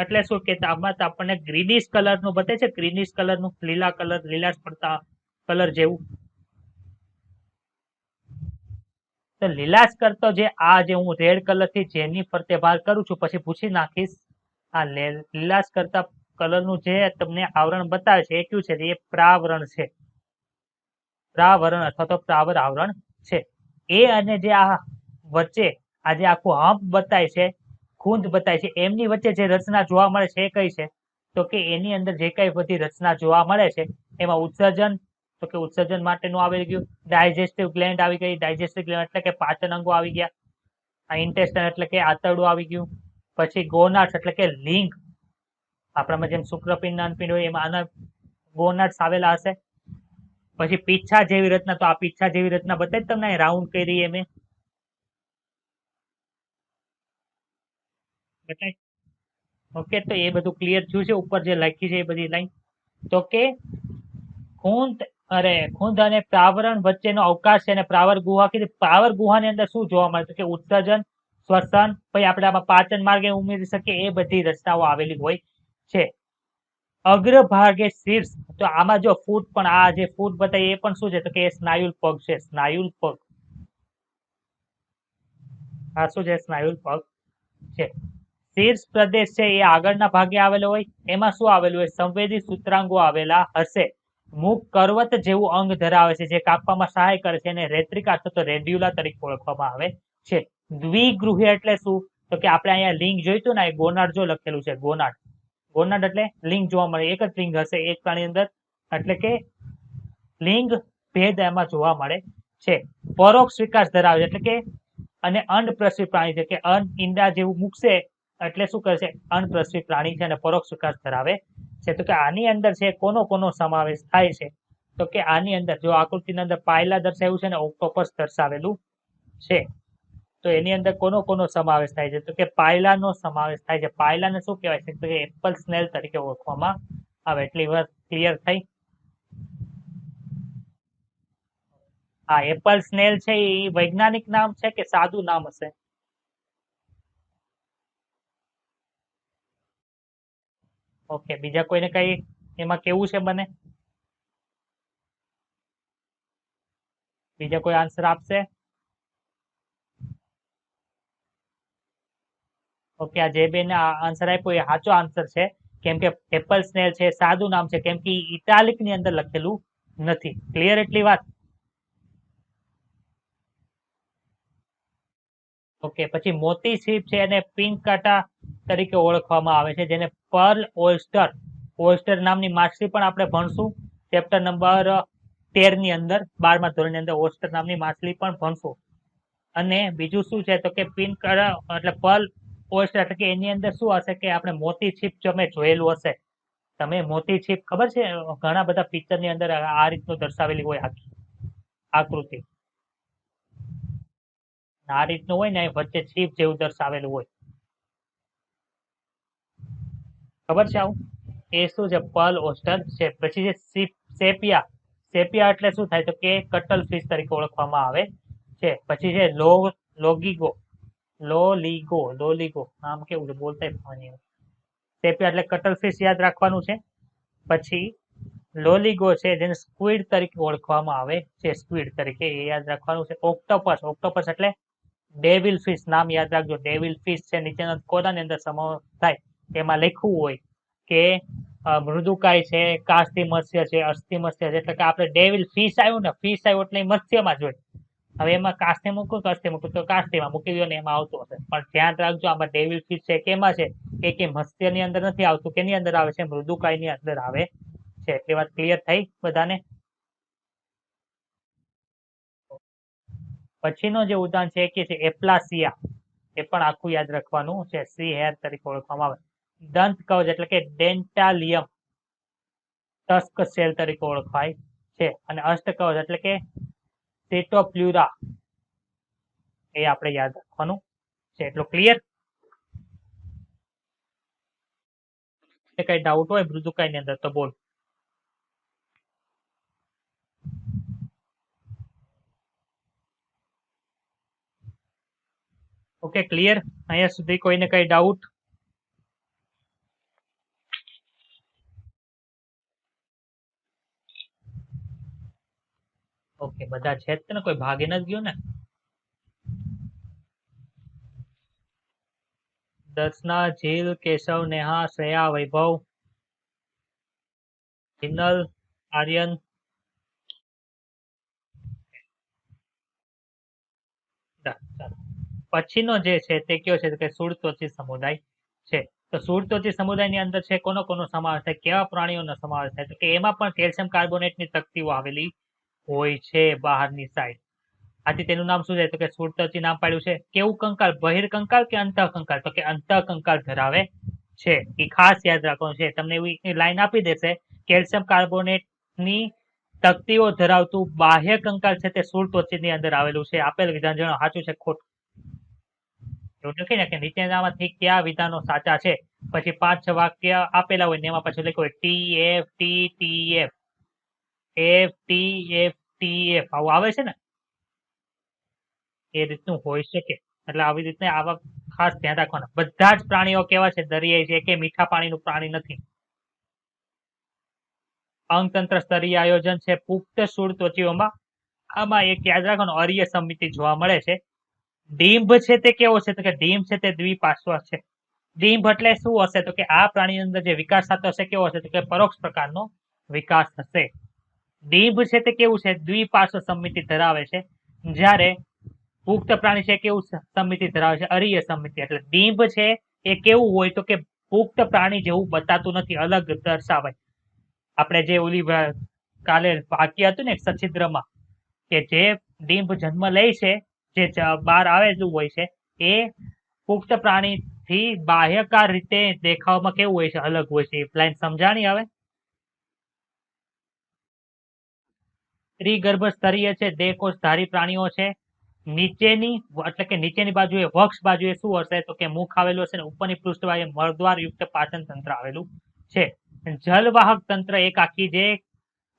એટલે શું? કે આમાં આપણને ગ્રીનિશ કલર નું બતાવે છે, ગ્રીનિશ કલર નું, લીલા કલર, લીલાશ પડતા કલર જેવું. તો લીલાશ કરતો જે આ જે હું રેડ કલર થી જેની ફરતે વાર કરું છું પછી પૂછી નાખીશ. આ લીલાશ કરતા કલર નું જે તમને આવરણ બતાવે છે એ કયું છે? એ પ્રાવરણ છે. પ્રાવરણ અથવા તો પ્રાવર આવરણ છે. એ અને જે આ વચ્ચે આ જે આખું હમ્પ બતાય છે, ખૂંદ બતાય છે, એમની વચ્ચે જે રચના જોવા મળે છે એ કઈ છે? તો કે એની અંદર જે કઈ બધી રચના જોવા મળે છે એમાં ઉત્સર્જન, તો કે ઉત્સર્જન માટેનું આવી ગયું. ડાયજેસ્ટિવ ગ્લેન્ડ આવી ગઈ. ડાયજેસ્ટિવ ગ્લેન્ડ એટલે કે પાચન અંગો આવી ગયા. આ ઇન્ટેસ્ટાઇન એટલે કે આંતરડું આવી ગયું. પછી ગોનાડ્સ એટલે કે લિંગ. આપણામાં જેમ શુક્રપિંડ અંડપિંડ હોય એમાં આના ગોનાડ્સ આવેલા હશે. પછી પીછા જેવી રચના, તો આ પીછા જેવી રચના બતાવી તમને રાઉન્ડ કરી એમ બતાવી. ઓકે, તો એ બધું ક્લિયર થયું છે. ઉપર જે લખી છે એ બધી લાઈન. તો કે ખૂંદ અને પ્રાવરણ વચ્ચેનો અવકાશ છે અને પ્રાવર ગુહા કીધી. પ્રાવર ગુહાની અંદર શું જોવા મળે? કે ઉત્સર્જન, શ્વસન, પછી આપણે આમાં પાચન માર્ગે ઉમેરી શકીએ એ બધી રચનાઓ આવેલી હોય છે. અગ્રભાગે શીર્ષ, તો આમાં જો ફૂટ પણ આ જે ફૂટ બતાવી એ પણ શું છે તો કે એ સ્નાયુલ પગ છે, સ્નાયુલ પગ. આ શું છે? સ્નાયુલ પગ છે. શીર્ષ પ્રદેશ છે એ આગળના ભાગે આવેલો હોય, એમાં શું આવેલું હોય? સંવેદી સૂત્રાંગો આવેલા હશે. મુખ કરવત જેવું અંગ ધરાવે છે જે કાપવામાં સહાય કરે છે, અને રેત્રિકા અથવા તો રેડ્યુલા તરીકે ઓળખવામાં આવે છે. દ્વિગૃહી એટલે શું? તો કે આપણે અહીંયા લિંગ જોઈતું ને, ગોનાડ જો લખેલું છે, ગોનાડ. ગોનાડ એટલે લિંગ જોવા મળે, એક જ લિંગ હશે એક પ્રાણી અંદર, એટલે કે લિંગ ભેદ એમાં જોવા મળે છે. પરોક્ષ વિકાસ ધરાવે છે, એટલે કે અને અનપ્રસવી પ્રાણી છે, કે ઈંડા જેવું મૂકશે એટલે શું કરશે? અનપ્રસવી પ્રાણી છે અને પરોક્ષ વિકાસ ધરાવે છે. તો કે આની અંદર છે કોનો કોનો સમાવેશ થાય છે? તો કે આની અંદર જો આકૃતિની અંદર પાયલા દર્શાવ્યું છે ને ઓક્ટોપસ દર્શાવેલું છે, તો એની અંદર કોનો કોનો સમાવેશ થાય છે? તો કે પાયલાનો સમાવેશ થાય છે. પાયલાને શું કહેવાય છે? તો કે એપલ સ્નેલ તરીકે ઓળખવામાં આવે. એટલી વાત ક્લિયર થઈ? હા, એપલ સ્નેલ છે એ વૈજ્ઞાનિક નામ છે કે સાદું નામ હશે? ઓકે, બીજા કોઈને કઈ એમાં કેવું છે મને? બીજા કોઈ આન્સર આપશે? ઓકે, આ જે બેન આન્સર આપ્યો એ સાચો આન્સર છે, કેમ કે એપલ સ્નેલ છે સાદું નામ છે, કેમ કે ઇટાલિક ની અંદર લખેલું નથી. ક્લિયર એટલી વાત? ઓકે, પછી મોતી સીપ છે એને પિંક કાટા તરીકે ઓળખવામાં આવે છે, જેને પર્લ ઓયસ્ટર, ઓયસ્ટર નામની માછલી પણ આપણે ભણશું ચેપ્ટર નંબર 13 ની અંદર, 12મા ધોરણની અંદર ઓયસ્ટર નામની માછલી પણ ભણશું. અને બીજું શું છે તો કે પિંક કાટા એટલે પર્લ ઓયસ્ટર, એટલે કે એની અંદર શું હશે કે આપણે મોતી છીપ તમે જોયેલું હશે. તમે મોતી છીપ ખબર છે? ઘણા બધા પિક્ચર ની અંદર આ રીતનું દર્શાવેલી હોય આખી આકૃતિ. આ રીતનું હોય ને વચ્ચે છીપ જેવું દર્શાવેલું હોય, ખબર છે આવું? એ શું છે? પર્લ ઓસ્ટર છે. પછી છે સેપિયા. સેપિયા એટલે શું થાય તો કે કટલ ફિશ તરીકે ઓળખવામાં આવે છે. પછી છે લોગીગો, લોલીગો નામ કેવું છે બોલતા ફાની. સેપિયા એટલે કટલ ફિશ યાદ રાખવાનું છે. પછી લોલીગો છે જેને સ્ક્વિડ તરીકે ઓળખવામાં આવે છે, સ્ક્વિડ તરીકે એ યાદ રાખવાનું છે. ઓક્ટોપસ, ઓક્ટોપસ એટલે ડેવિલ ફિશ, નામ યાદ રાખજો. ડેવિલ ફિશ છે નીચેના કોરાની અંદર સમાવેશ થાય, એમાં લખવું હોય કે મૃદુકાય છે, કાસ્તી મત્સ્ય છે, અસ્થિ મત્સ્ય છે, એટલે કે આપણે ડેવિલ ફિશ આવ્યું ને, ફિશ આવ્યું એટલે મત્સ્યમાં જ હોય. હવે એમાં કાસ્તી મૂકું કે અસ્થિ મૂકું, તો કાસ્તીમાં મૂકી દો ને એમાં આવતું હશે. પણ ધ્યાન રાખજો, આમાં ડેવિલ ફિશ છે કેમાં છે? કે મત્સ્યની અંદર નથી આવતું. કેની અંદર આવે છે? મૃદુકાય ની અંદર આવે છે. એટલી વાત ક્લિયર થઈ બધાને? પછીનો જે ઉદાહરણ છે કે છે એપ્લાસિયા, એ પણ આખું યાદ રાખવાનું છે. સી હેર તરીકે ઓળખવામાં આવે. દંત કવચ એટલે કે ડેન્ટાલિયમ ટસ્ક સેલ તરીકે ઓળખાય છે. અને અષ્ટકવચ એટલે કે સેટોપ્લ્યુરા, એ આપણે યાદ રાખવાનું છે. એટલું ક્લિયર? કઈ ડાઉટ હોય મૃદુકાય ની અંદર તો બોલ. Okay, clear? અહીંયા સુધી કોઈને કઈ ડાઉટ? ઓકે, બધા છે જ ને, કોઈ ભાગે નથી ગયો ને? દર્શના, જીલ, કેશવ, નેહા, શ્રેયા, વૈભવ, હિનલ, આર્યન. ચાલો. પછીનો જે છે તે કયો છે કે સુડતોચી સમુદાય છે. તો સુડતોચી સમુદાયની અંદર છે કોનો કોનો સમાવેશ થાય, કેવા પ્રાણીઓનો સમાવેશ થાય? તો કે એમાં પણ કેલ્શિયમ કાર્બોનેટની તકતીઓ આવેલી હોય છે બહારની સાઈડ. આથી તેનું નામ શું છે તો કે સુડતોચી નામ પાડ્યું છે. કેવું કંકાલ, બહિર્કંકાલ કે અંતઃકંકાલ? તો કે અંતઃકંકાલ ધરાવે છે. એ ખાસ યાદ રાખવાનું છે. તમને એવી લાઈન આપી દેશે, કેલ્શિયમ કાર્બોનેટ ની તકતીઓ ધરાવતું બાહ્ય કંકાલ છે તે સુડતોચી ની અંદર આવેલું છે. આપેલ વિધાન જણાવો સાચું છે ખોટું. એવું લખીને કે નીચેનામાંથી કયા વિધાનો સાચા છે? પછી 5-6 વાક્ય આપેલા હોય ને એમાં પછી લખ્યું હોય T F T T F, F T F T F, આવું આવે છે ને, એ રીતનું હોઈ શકે. એટલે આવી રીતે આવા ખાસ ધ્યાન રાખવાના. બધા જ પ્રાણીઓ કેવા છે? દરિયાઈ છે, કે મીઠા પાણીનું પ્રાણી નથી. અંગતંત્ર સ્તરીય આયોજન છે, પુખ્ત સ્થૂળ ત્વચીઓમાં આમાં એક યાદ રાખવાનું અરીય સમિતિ જોવા મળે છે. ડીંભ છે તે કેવો છે? તો કે ડીંભ છે તે દ્વિપાર્શ્વ છે. ડીંભ એટલે શું હશે? તો કે આ પ્રાણીની અંદર જે વિકાસ થતો હશે કેવો હશે? તો કે પરોક્ષ પ્રકારનો વિકાસ થશે. ડીંભ છે તે કેવું છે? દ્વિપાર્શ્વ સમિતિ ધરાવે છે. જ્યારે પુખ્ત પ્રાણી છે કેવું સમિતિ ધરાવે છે? અરીય સમિતિ. એટલે ડીંભ છે એ કેવું હોય? તો કે પુખ્ત પ્રાણી જેવું બતાતું નથી, અલગ દર્શાવે. આપણે જે ઓલી કાલે વાક્ય હતું ને સછિદ્રમાં, કે જે ડીંભ જન્મ લે છે, જે બહાર આવેલું હોય છે, એ પુખ્ત પ્રાણી થી બાહ્યકાર રીતે દેખાવમાં કેવું હોય છે? અલગ હોય છે. લાઈન સમજાણી આવે? ત્રિગર્ભ સ્તરીય છે, દેહકોષધારી પ્રાણીઓ છે. નીચેની એટલે કે નીચેની બાજુએ વક્ષ બાજુએ શું હશે? તો કે મુખ આવેલું હશે ને ઉપરની પૃષ્ઠભાગે મળદ્વાર યુક્ત પાચન તંત્ર આવેલું છે. જલવાહક તંત્ર એક આખી જે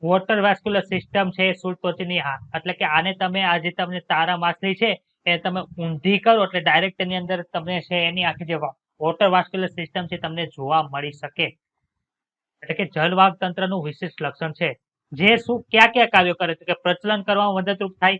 વોટર વેસ્ક્યુલર સિસ્ટમ છે સુળત્વચની, એટલે કે આને તમે આજે તમને તારા માછલી છે એ તમે ઊંધી કરો એટલે ડાયરેક્ટ એની અંદર તમને છે એની આખી જે વોટર વાસ્ક્યુલર સિસ્ટમ છે તમને જોવા મળી શકે. એટલે કે જલવાહક તંત્રનું વિશિષ્ટ લક્ષણ છે. જે શું ક્યાં ક્યાં કાર્યો કરે છે? કે પ્રચલન કરવામાં મદદરૂપ થાય,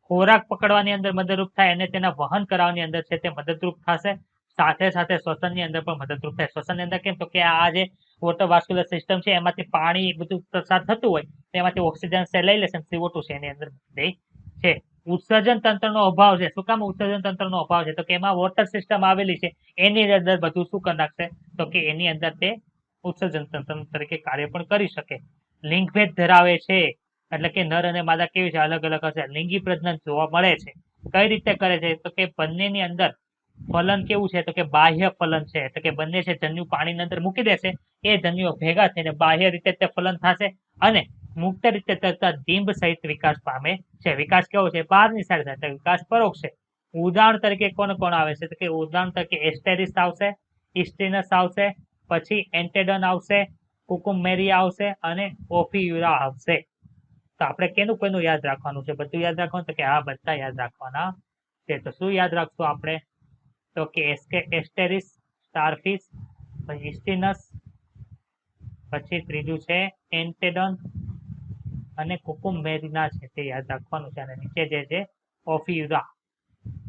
ખોરાક પકડવાની અંદર મદદરૂપ થાય અને તેના વહન કરાવવાની અંદર છે તે મદદરૂપ થશે. સાથે સાથે શ્વસનની અંદર પણ મદદરૂપ થાય. શ્વસનની અંદર કેમ? તો કે આ જે વોટર વાસ્ક્યુલર સિસ્ટમ છે એમાંથી પાણી બધું પ્રસાર થતું હોય તેમાંથી ઓક્સિજન છે લઈ લેશે, CO2 છે એની અંદર દે છે. ઉત્સર્જન તંત્રનો અભાવ છે. શું કામ ઉત્સર્જન તંત્રનો અભાવ છે? તો કે એમાં વોટર સિસ્ટમ આવેલી છે, એની અંદર બધું શું કરી નાખશે? તો કે એની અંદર તે ઉત્સર્જન તંત્ર તરીકે કાર્ય પણ કરી શકે. લિંગભેદ ધરાવે છે, એટલે કે નર અને માદા કેવી છે? અલગ અલગ હશે. લિંગી પ્રજનન જોવા મળે છે. કઈ રીતે કરે છે? તો કે બંનેની અંદર ફલન કેવું છે? તો કે બાહ્ય ફલન છે. એટલે કે બંને છે જન્યુ પાણીની અંદર મૂકી દેશે, એ જન્યુઓ ભેગા થઈને બાહ્ય રીતે તે ફલન થશે અને મુક્ત રીતે તરત ડીંભ સહિત વિકાસ પામે છે. વિકાસ કેવો છે? બહારની સાઈડ થાય, વિકાસ પરોક્ષ છે. ઉદાહરણ તરીકે કોણ કોણ આવે છે? તો કે ઉદાહરણ તરીકે એસ્ટેરિસ આવશે, ઇસ્ટિનસ આવશે, પછી એન્ટેડન આવશે, કુકુમેરિયા આવશે અને ઓફિયુરા આવશે. તો આપણે કેનું કોનું યાદ રાખવાનું છે? બધું યાદ રાખવાનું? તો કે હા, બધા યાદ રાખવાના છે. તો શું યાદ રાખશું આપણે? તો કે એસ્ટેરિસ, સ્ટારફિશ, પછી ઇસ્ટિનસ, પછી ત્રીજું છે એન્ટેડન અને કુકુમેરિયા છે તે યાદ રાખવાનું છે. અને નીચે જે છે ઓફિયુરા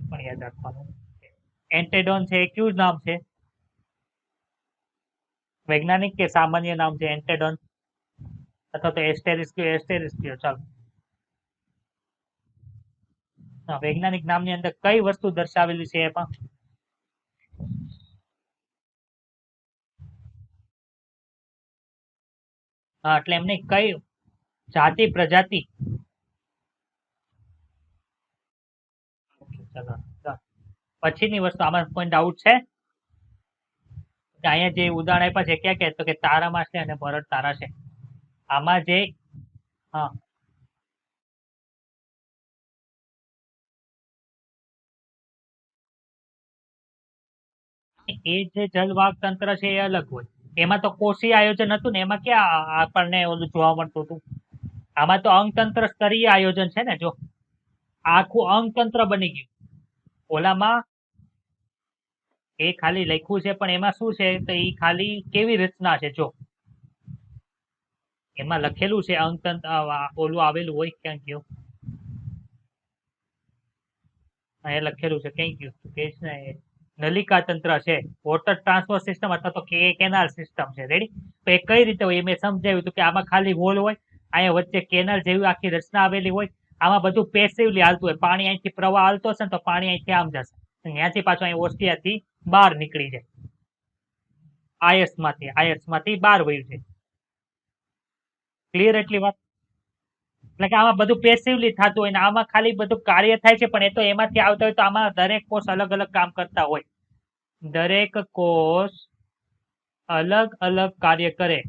પણ યાદ રાખવાનું છે. એન્ટેડોન છે એ કયું નામ છે? વૈજ્ઞાનિક કે સામાન્ય નામ છે એન્ટેડોન? અથવા તો એસ્ટેરિસ કયો? એસ્ટેરિસ કયો? ચાલો, વૈજ્ઞાનિક નામની અંદર કઈ વસ્તુ દર્શાવેલી છે એમાં? હા, એટલે એમને કઈ જાતિ પ્રજાતિ? ચલો, પછીની વસ્તુ આમાં કોઈ ડાઉટ છે? અહીંયા જે ઉદાહરણ આપ્યા છે ક્યાં ક્યાં? તો કે તારામાં છે અને બરડ તારા છે. આમાં જે હા, એ જે જલવાહક તંત્ર છે એ અલગ હોય. એમાં તો કોષીય આયોજન હતું ને, એમાં ક્યાં આપણને ઓલું જોવા મળતું હતું? આમાં તો અંગતંત્ર સ્તરીય આયોજન છે ને. જો આખું અંગતંત્ર બની ગયું. ઓલામાં એ ખાલી લખ્યું છે પણ એમાં શું છે? તો એ ખાલી કેવી રચના છે જો એમાં લખેલું છે અંગતંત્ર, ઓલું આવેલું હોય ક્યાં ગયું? અહીંયા લખેલું છે કઈ ગયું? કે છે ને નલિકા તંત્ર છે, વોટર ટ્રાન્સફર સિસ્ટમ અથવા તો કેનાલ સિસ્ટમ છે. રેડી? તો એ કઈ રીતે હોય? મેં સમજાવ્યું હતું કે આમાં ખાલી હોલ હોય, અહીંયા વચ્ચે કેનાલ જેવી આખી રચના આવેલી હોય. આમાં બધું પેસિવલી હાલતું હોય. પાણી અહીંથી પ્રવાહ હાલતો હશે ને તો પાણી અહીંથી આમ જશે, ત્યાંથી પાછું અહીં ઓસ્ટ્રિયાથી બહાર નીકળી જાય, આયર્સમાંથી બહાર વયું છે. ક્લિયર એટલી વાત? એટલે કે આમાં બધું પેસિવલી થતું હોય ને આમાં ખાલી બધું કાર્ય થાય છે, પણ એ તો એમાંથી આવતા હોય તો આમાં દરેક કોષ અલગ અલગ કામ કરતા હોય. દરેક કોષ અલગ અલગ કાર્ય કરે.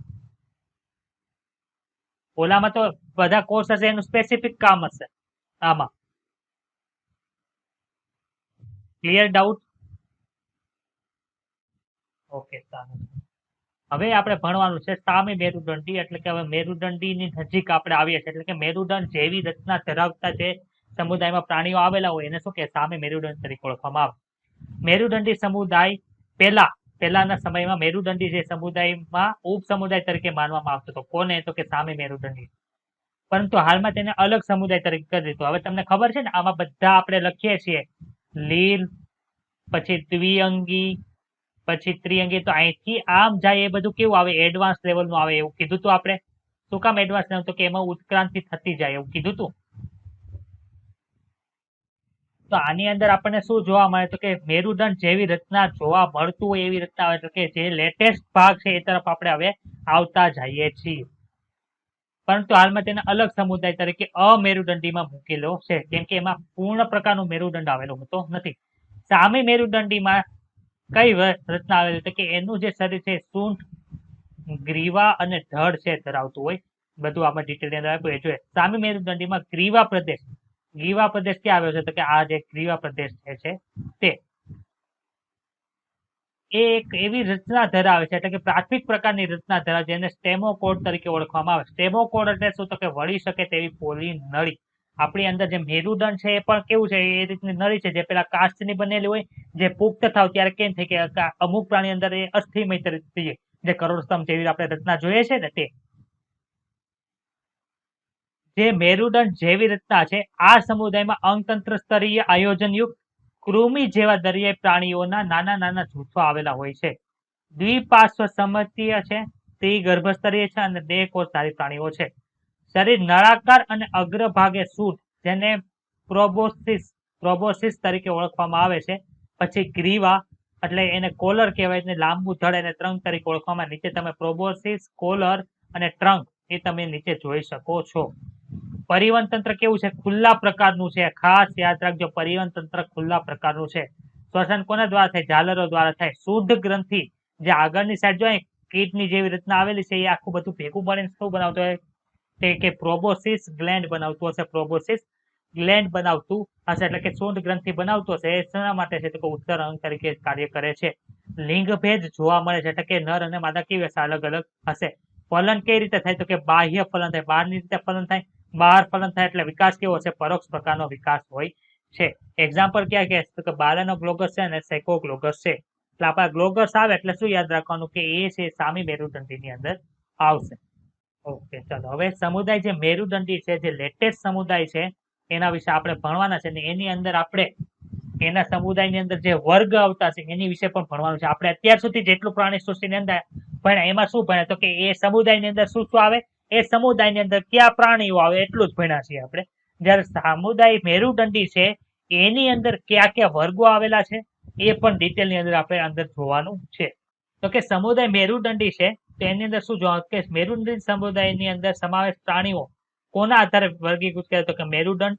ઓલામાં તો બધા કોષ હશે એનું સ્પેસિફિક કામ હશે. આમાં ક્લિયર ડાઉટ? ઓકે, ચાલો. હવે આપણે ભણવાનું છે સામી મેરુદંડી. એટલે કે હવે મેરુદંડીની નજીક આપણે આવીએ છીએ. એટલે કે મેરુદંડ જેવી રચના ધરાવતા જે સમુદાયમાં પ્રાણીઓ આવેલા હોય એને શું કે સામી મેરુદંડ તરીકે ઓળખવામાં આવે. મેરુદંડી સમુદાય પહેલા પહેલાના સમયમાં મેરુદંડી જે સમુદાયમાં ઉપસમુદાય તરીકે માનવામાં આવતો હતો. કોને? તો કે સામી મેરુદંડી. પરંતુ હાલમાં તેને અલગ સમુદાય તરીકે કરી દીધું. હવે તમને ખબર છે ને, આમાં બધા આપણે લખીએ છીએ લીલ, પછી દ્વિઅંગી, પછી ત્રિઅંગી. તો અહીંથી આમ જાય એ બધું કેવું આવે? એડવાન્સ લેવલનું આવે એવું કીધું હતું આપણે. શું કામ એડવાન્સ લેવલ? તો કે એમાં ઉત્ક્રાંતિ થતી જાય એવું કીધું હતું. તો આની અંદર આપણને શું જોવા મળે? તો કે મેરુદંડ જેવી રચના જોવા મળતું હોય એવી રચના આવે. તો કે જે લેટેસ્ટ ભાગ છે એ તરફ આપણે હવે આવતા જઈએ છીએ. પરંતુ હાલમાં તેને અલગ સમુદાય તરીકે અમેરુદંડીમાં મૂકેલો છે, કેમ કે એમાં પૂર્ણ પ્રકારનો મેરુદંડ આવેલો હોતો નથી. સામી મેરુદંડીમાં કઈ રચના આવેલી? તો કે એનું જે શરીર છે સૂંઠ, ગ્રીવા અને ધડ છે ધરાવતું હોય. બધું આપણે ડિટેલની અંદર આપ્યું એ જોઈએ. સામી મેરુદંડીમાં ગ્રીવા પ્રદેશ ક્યાં આવ્યો છે? તો કે આ જે ગ્રીવા પ્રદેશ છે તે એક એવી રચના ધરાવે છે, એટલે કે પ્રાથમિક પ્રકારની રચના ધરાવે છે, જેને સ્ટેમોકોડ તરીકે ઓળખવામાં આવે. સ્ટેમોકોડ એટલે શું? તો કે વળી શકે તેવી પોલી નળી. આપણી અંદર જે મેરુદંડ છે એ પણ કેવું છે? એ રીતની નળી છે, જે પેલા કાચની બનેલી હોય. જે પુખ્ત થાવ ત્યારે કેમ થાય કે અમુક પ્રાણી અંદર એ અસ્થિમય તરીકે, જે કરોડસ્તંભ જેવી આપણે રચના જોઈએ છે ને તે. જે મેરુદંડ જેવી રચના છે, આ સમુદાયમાં અંગતંત્ર સ્તરીય આયોજનયુક્ત કૃમિ જેવા દરિયાઈ પ્રાણીઓના નાના નાના જૂથો આવેલા હોય છે. દ્વિપાર્શ્વ સમમિતીય છે, ત્રિગર્ભસ્તરીય છે અને દેહકોષધારી પ્રાણીઓ છે. શરીર નળાકાર અને અગ્રભાગે સૂટ, જેને પ્રોબોસિસ તરીકે ઓળખવામાં આવે છે. પછી ગ્રીવા એટલે એને કોલર કહેવાય, એને લાંબુ ધડ અને ટ્રંક તરીકે ઓળખવામાં. નીચે તમે પ્રોબોસિસ, કોલર અને ટ્રંક એ તમે નીચે જોઈ શકો છો. પરિવહન તંત્ર કેવું છે? ખુલ્લા પ્રકારનું છે. ખાસ યાદ રાખજો, પરિવહન તંત્ર ખુલ્લા પ્રકારનું છે. શ્વસન કોના દ્વારા થાય? ઝાલરો દ્વારા થાય. શુદ્ધ ગ્રંથિ, જે આગળની સાઈડ જો કીટની જેવી રચના આવેલી છે, એ આખું બધું ભેગું મળીને શું બનાવતું હોય? તે કે પ્રોબોસિસ ગ્લેન્ડ બનાવતું હશે. પ્રોબોસિસ ગ્લેન્ડ બનાવતું હશે, એટલે કે શુદ્ધ ગ્રંથિ બનાવતું હશે. એ શેના માટે છે? તો કે ઉત્તર અંગ તરીકે કાર્ય કરે છે. લિંગભેદ જોવા મળે છે, એટલે કે નર અને માદા કેવી હશે? અલગ અલગ હશે. ફલન કઈ રીતે થાય? તો કે બાહ્ય ફલન થાય. બહારની રીતે ફલન થાય. બહાર ફલન થાય એટલે વિકાસ કેવો હશે? પરોક્ષ પ્રકારનો વિકાસ હોય છે. એક્ઝામ્પલ ક્યાં કે? તો કે બાલેનો ગ્લોગસ છે અને સેકોગ્લોગસ છે. એટલે આપણા ગ્લોગસ આવે એટલે શું યાદ રાખવાનું? કે એ છે સામી મેરુદંડીની અંદર આવશે. ઓકે, ચાલો હવે સમુદાય જે મેરુદંડી છે, જે લેટેસ્ટ સમુદાય છે, એના વિશે આપણે ભણવાના છે. અને એની અંદર આપણે એના સમુદાયની અંદર જે વર્ગ આવતા છે એની વિશે પણ ભણવાનું છે. આપણે અત્યાર સુધી જેટલું પ્રાણી સૃષ્ટિની અંદર ભણ્યા, એમાં શું ભણ્યા? તો કે એ સમુદાયની અંદર શું શું આવે, એ સમુદાયની અંદર કયા પ્રાણીઓ આવે, એટલું જ ભણ્યા છીએ આપણે. જ્યારે સમુદાય મેરુદંડી છે એની અંદર કયા કયા વર્ગો આવેલા છે એ પણ ડિટેલની અંદર આપણે અંદર જોવાનું છે. તો કે સમુદાય મેરુદંડી છે તો એની અંદર શું જોવાનું? કે મેરુદંડી સમુદાયની અંદર સમાવેશ પ્રાણીઓ કોના આધારે વર્ગીકૃત કરે? તો કે મેરુદંડ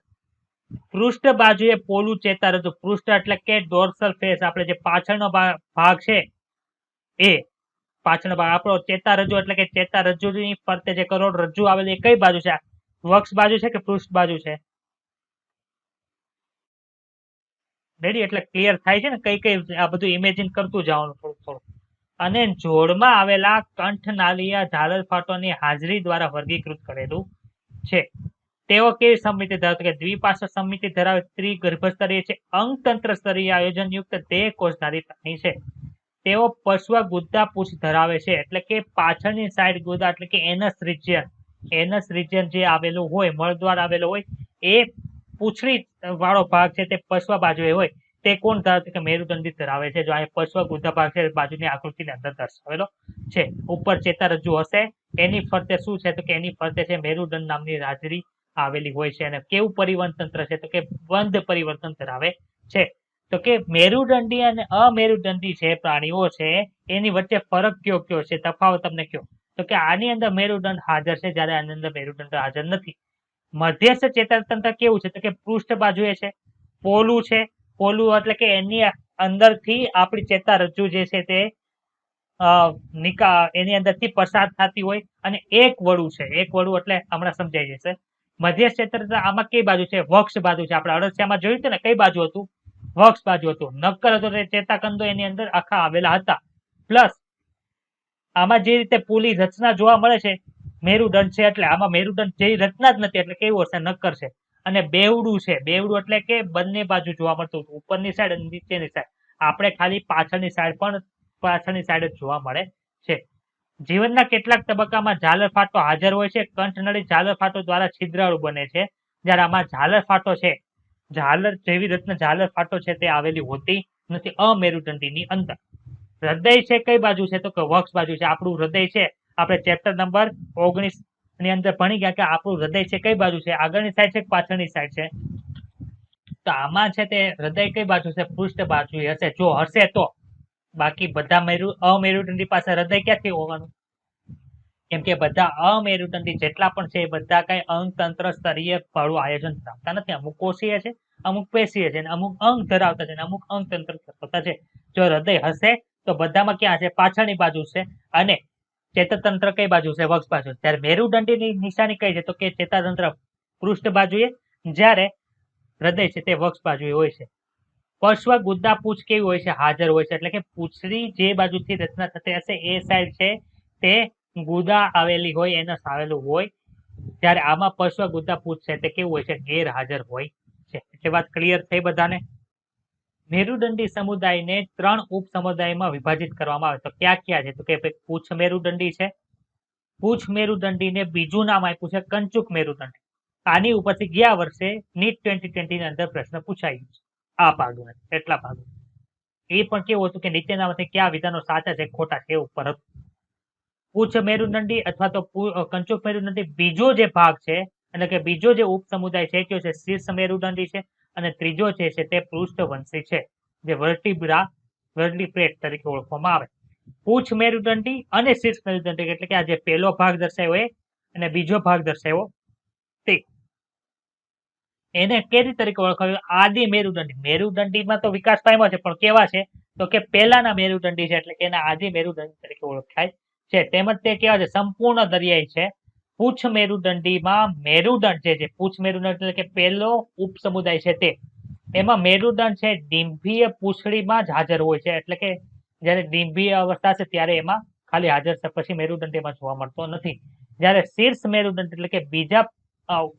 પૃષ્ઠ બાજુએ પોલું ચેતારજ્જુ. પૃષ્ઠ એટલે કે ડોર્સલ ફેસ, આપણે જે પાછળનો ભાગ છે એ પાછળનો ભાગ આપણો ચેતારજ્જુ, એટલે કે ચેતારજ્જુની ફરતે જે કરોડરજ્જુ આવેલી એ કઈ બાજુ છે? વક્ષ બાજુ છે કે પૃષ્ઠ બાજુ છે? રેડી? એટલે ક્લિયર થાય છે ને કઈ કઈ? આ બધું ઇમેજિન કરતું જવાનું થોડું થોડું. અને જોડમાં આવેલા કંઠનાલિયા ઝાલર ફાટોની હાજરી દ્વારા વર્ગીકૃત કરેલું છે. તેઓ કેવી સમિતિ ધરાવે? કે દ્વિપાર્શ્વ સમિતિ ધરાવે, ત્રિગર્ભસ્તરીય છે, અંગતંત્ર સ્તરીય આયોજનયુક્ત દેહ કોષધારી પ્રાણી છે. તેઓ પશ્વ ગુદા પૂછ ધરાવે છે, એટલે કે પાછળની સાઈડ ગુદા, એટલે કે એનસ રિજિયન જે આવેલું હોય, મળદ્વાર આવેલો હોય, એ પૂંછડી વાળો ભાગ છે તે પશ્વ બાજુએ હોય. તે કોણ ધરાવે? કે મેરુદંડી ધરાવે છે. જો અહીં પશ્વ ગુદા ભાગ છે બાજુની આકૃતિની અંદર દર્શાવેલો છે. ઉપર ચેતારજ્જુ હશે, એની ફરતે શું છે? તો કે એની ફરતે છે મેરુદંડ નામની હાજરી આવેલી હોય છે. અને કેવું પરિવહન તંત્ર છે? તો કે બંધ પરિવર્તન ધરાવે છે. તો કે મેરુદંડી અને અમેરુદંડી છે પ્રાણીઓ છે, એની વચ્ચે ફરક કયો કયો છે? તફાવત તમને કયો? તો કે આની અંદર મેરુદંડ હાજર છે, જ્યારે આની અંદર મેરુદંડ હાજર નથી. મધ્યસ્થ ચેતાતંત્ર કેવું છે? તો કે પૃષ્ઠ બાજુએ છે, પોલું છે. પોલું એટલે કે એની અંદરથી આપણી ચેતારજ્જુ જે છે તે એની અંદરથી પસાર થતી હોય. અને એક વડું છે. એક વડું એટલે હમણાં સમજાઈ જશે. મધ્યસ્થ ચેતાતંત્ર આમાં કઈ બાજુ છે? વક્ષ બાજુ છે. આપણે અળસિયામાં જોયું હતું ને, કઈ બાજુ હતું? વક્ષ બાજુ હતું. નક્કર હતો તે ચેતાકંદો એની અંદર આખા આવેલા હતા. પ્લસ આમાં જે રીતે પુલી રચના જોવા મળે છે, મેરુદંડ છે એટલે આમાં મેરુદંડ જેવી રચના જ નથી, એટલે કેવું હશે? નક્કર છે. અને બેવડું છે. બેવડું એટલે કે બંને બાજુ જોવા મળતું હતું, ઉપરની સાઈડ અને નીચેની સાઈડ. આપણે ખાલી પાછળની સાઈડ પણ પાછળની સાઈડ જ જોવા મળે છે. જીવનના કેટલાક તબક્કામાં ઝાલર ફાટો હાજર હોય છે. કંઠનળી ઝાલર ફાટો દ્વારા છિદ્રાળુ બને છે. જ્યારે આમાં ઝાલર ફાટો છે, ઝાલર જેવી રીતના ઝાલર ફાટો છે તે આવેલી હોતી નથી અમેરુદંડીની અંદર. હૃદય છે કઈ બાજુ છે? તો કે વક્ષ બાજુ છે. આપણું હૃદય છે, આપણે ચેપ્ટર નંબર 19 ની અંદર ભણી ગયા કે આપણું હૃદય છે કઈ બાજુ છે? આગળની સાઈડ છે કે પાછળની સાઈડ છે? તો આમાં છે તે હૃદય કઈ બાજુ છે? પૃષ્ઠ બાજુ હશે, જો હશે તો. બાકી બધા અમેરુદંડી પાસે હૃદય ક્યાંથી હોવાનું? કેમ કે બધા અમેરુદંડી જેટલા પણ છે એ બધા કઈ અંગતંત્ર સ્તરીય વાળું આયોજન ધરાવતા નથી. અમુક કોષીય છે, અમુક પેશીય છે, અમુક અંગ ધરાવતા છે, અમુક અંગતંત્ર ધરાવતા છે. જો હૃદય હશે તો બધામાં ક્યાં છે? પાછળની બાજુ છે. અને ચેતાતંત્ર કઈ બાજુ છે? વક્ષ બાજુ. ત્યારે મેરુદંડીની નિશાની કઈ છે? તો કે ચેતાતંત્ર પૃષ્ઠ બાજુએ, જ્યારે હૃદય છે તે વક્ષ બાજુએ હોય છે. પશ્વ ગુદ્દા પૂંછ કેવી હોય છે? હાજર હોય છે. એટલે કે પૂંછડી જે બાજુથી રચના થતી હશે એ સાઈડ છે તે ગુદા આવેલી હોય, એના આવેલું હોય. ત્યારે આમાં પશ્વ ગુદ્દા પૂંછ છે તે કેવું હોય છે? ગેરહાજર હોય છે. એટલે વાત ક્લિયર થઈ બધાને? મેરુદંડી સમુદાયને 3 ઉપસમુદાયમાં વિભાજિત કરવામાં આવે. તો ક્યાં ક્યાં છે? તો કે પૂંછ મેરુદંડી છે. પૂંછ મેરુદંડીને બીજું નામ આપ્યું છે કંચુક મેરુદંડી. આની ઉપરથી ગયા વર્ષે નીટ 2020 ની અંદર પ્રશ્ન પૂછાયું છે. આ ભાગમાં એટલા ભાગ એ પણ કેવું હતું કે નીચેનામાંથી કયા વિધાનો સાચા છે ખોટા છે ઉપર હતું. પૂંછ મેરુદંડી અથવા તો કંચુક મેરુદંડી બીજો જે ભાગ છે, એટલે કે બીજો જે ઉપસમુદાય છે કયો છે? શીર્ષ મેરુદંડી છે. અને ત્રીજો છે તે પૃષ્ઠવંશી છે, જે વર્ટિબ્રેટ તરીકે ઓળખવામાં આવે. પૂંછ મેરુદંડી અને શીર્ષ મેરુદંડી એટલે કે આ જે પહેલો ભાગ દર્શાવ્યો એ અને બીજો ભાગ દર્શાવ્યો તે, એને કેરી તરીકે ઓળખાવ્યું? આદિ મેરુદંડી. મેરુદંડીમાં તો વિકાસ પામ્યો છે પણ કેવા છે? તો કે પહેલાના મેરુદંડી છે, એટલે કે એના આદિ મેરુદંડી તરીકે ઓળખાય છે. તેમજ તે કેવા છે? સંપૂર્ણ દરિયાઈ છે. પૂંછ મેરુદંડીમાં મેરુદંડ છે, પૂંછ મેરુદંડ એટલે કે પહેલો ઉપસમુદાય છે તે, એમાં મેરુદંડ છે ડિંભીય પૂંછડીમાં જ હાજર હોય છે. એટલે કે જ્યારે ડિંભીય અવસ્થા છે ત્યારે એમાં ખાલી હાજર છે, પછી મેરુદંડ એમાં જોવા મળતો નથી. જ્યારે શીર્ષ મેરુદંડ એટલે કે બીજા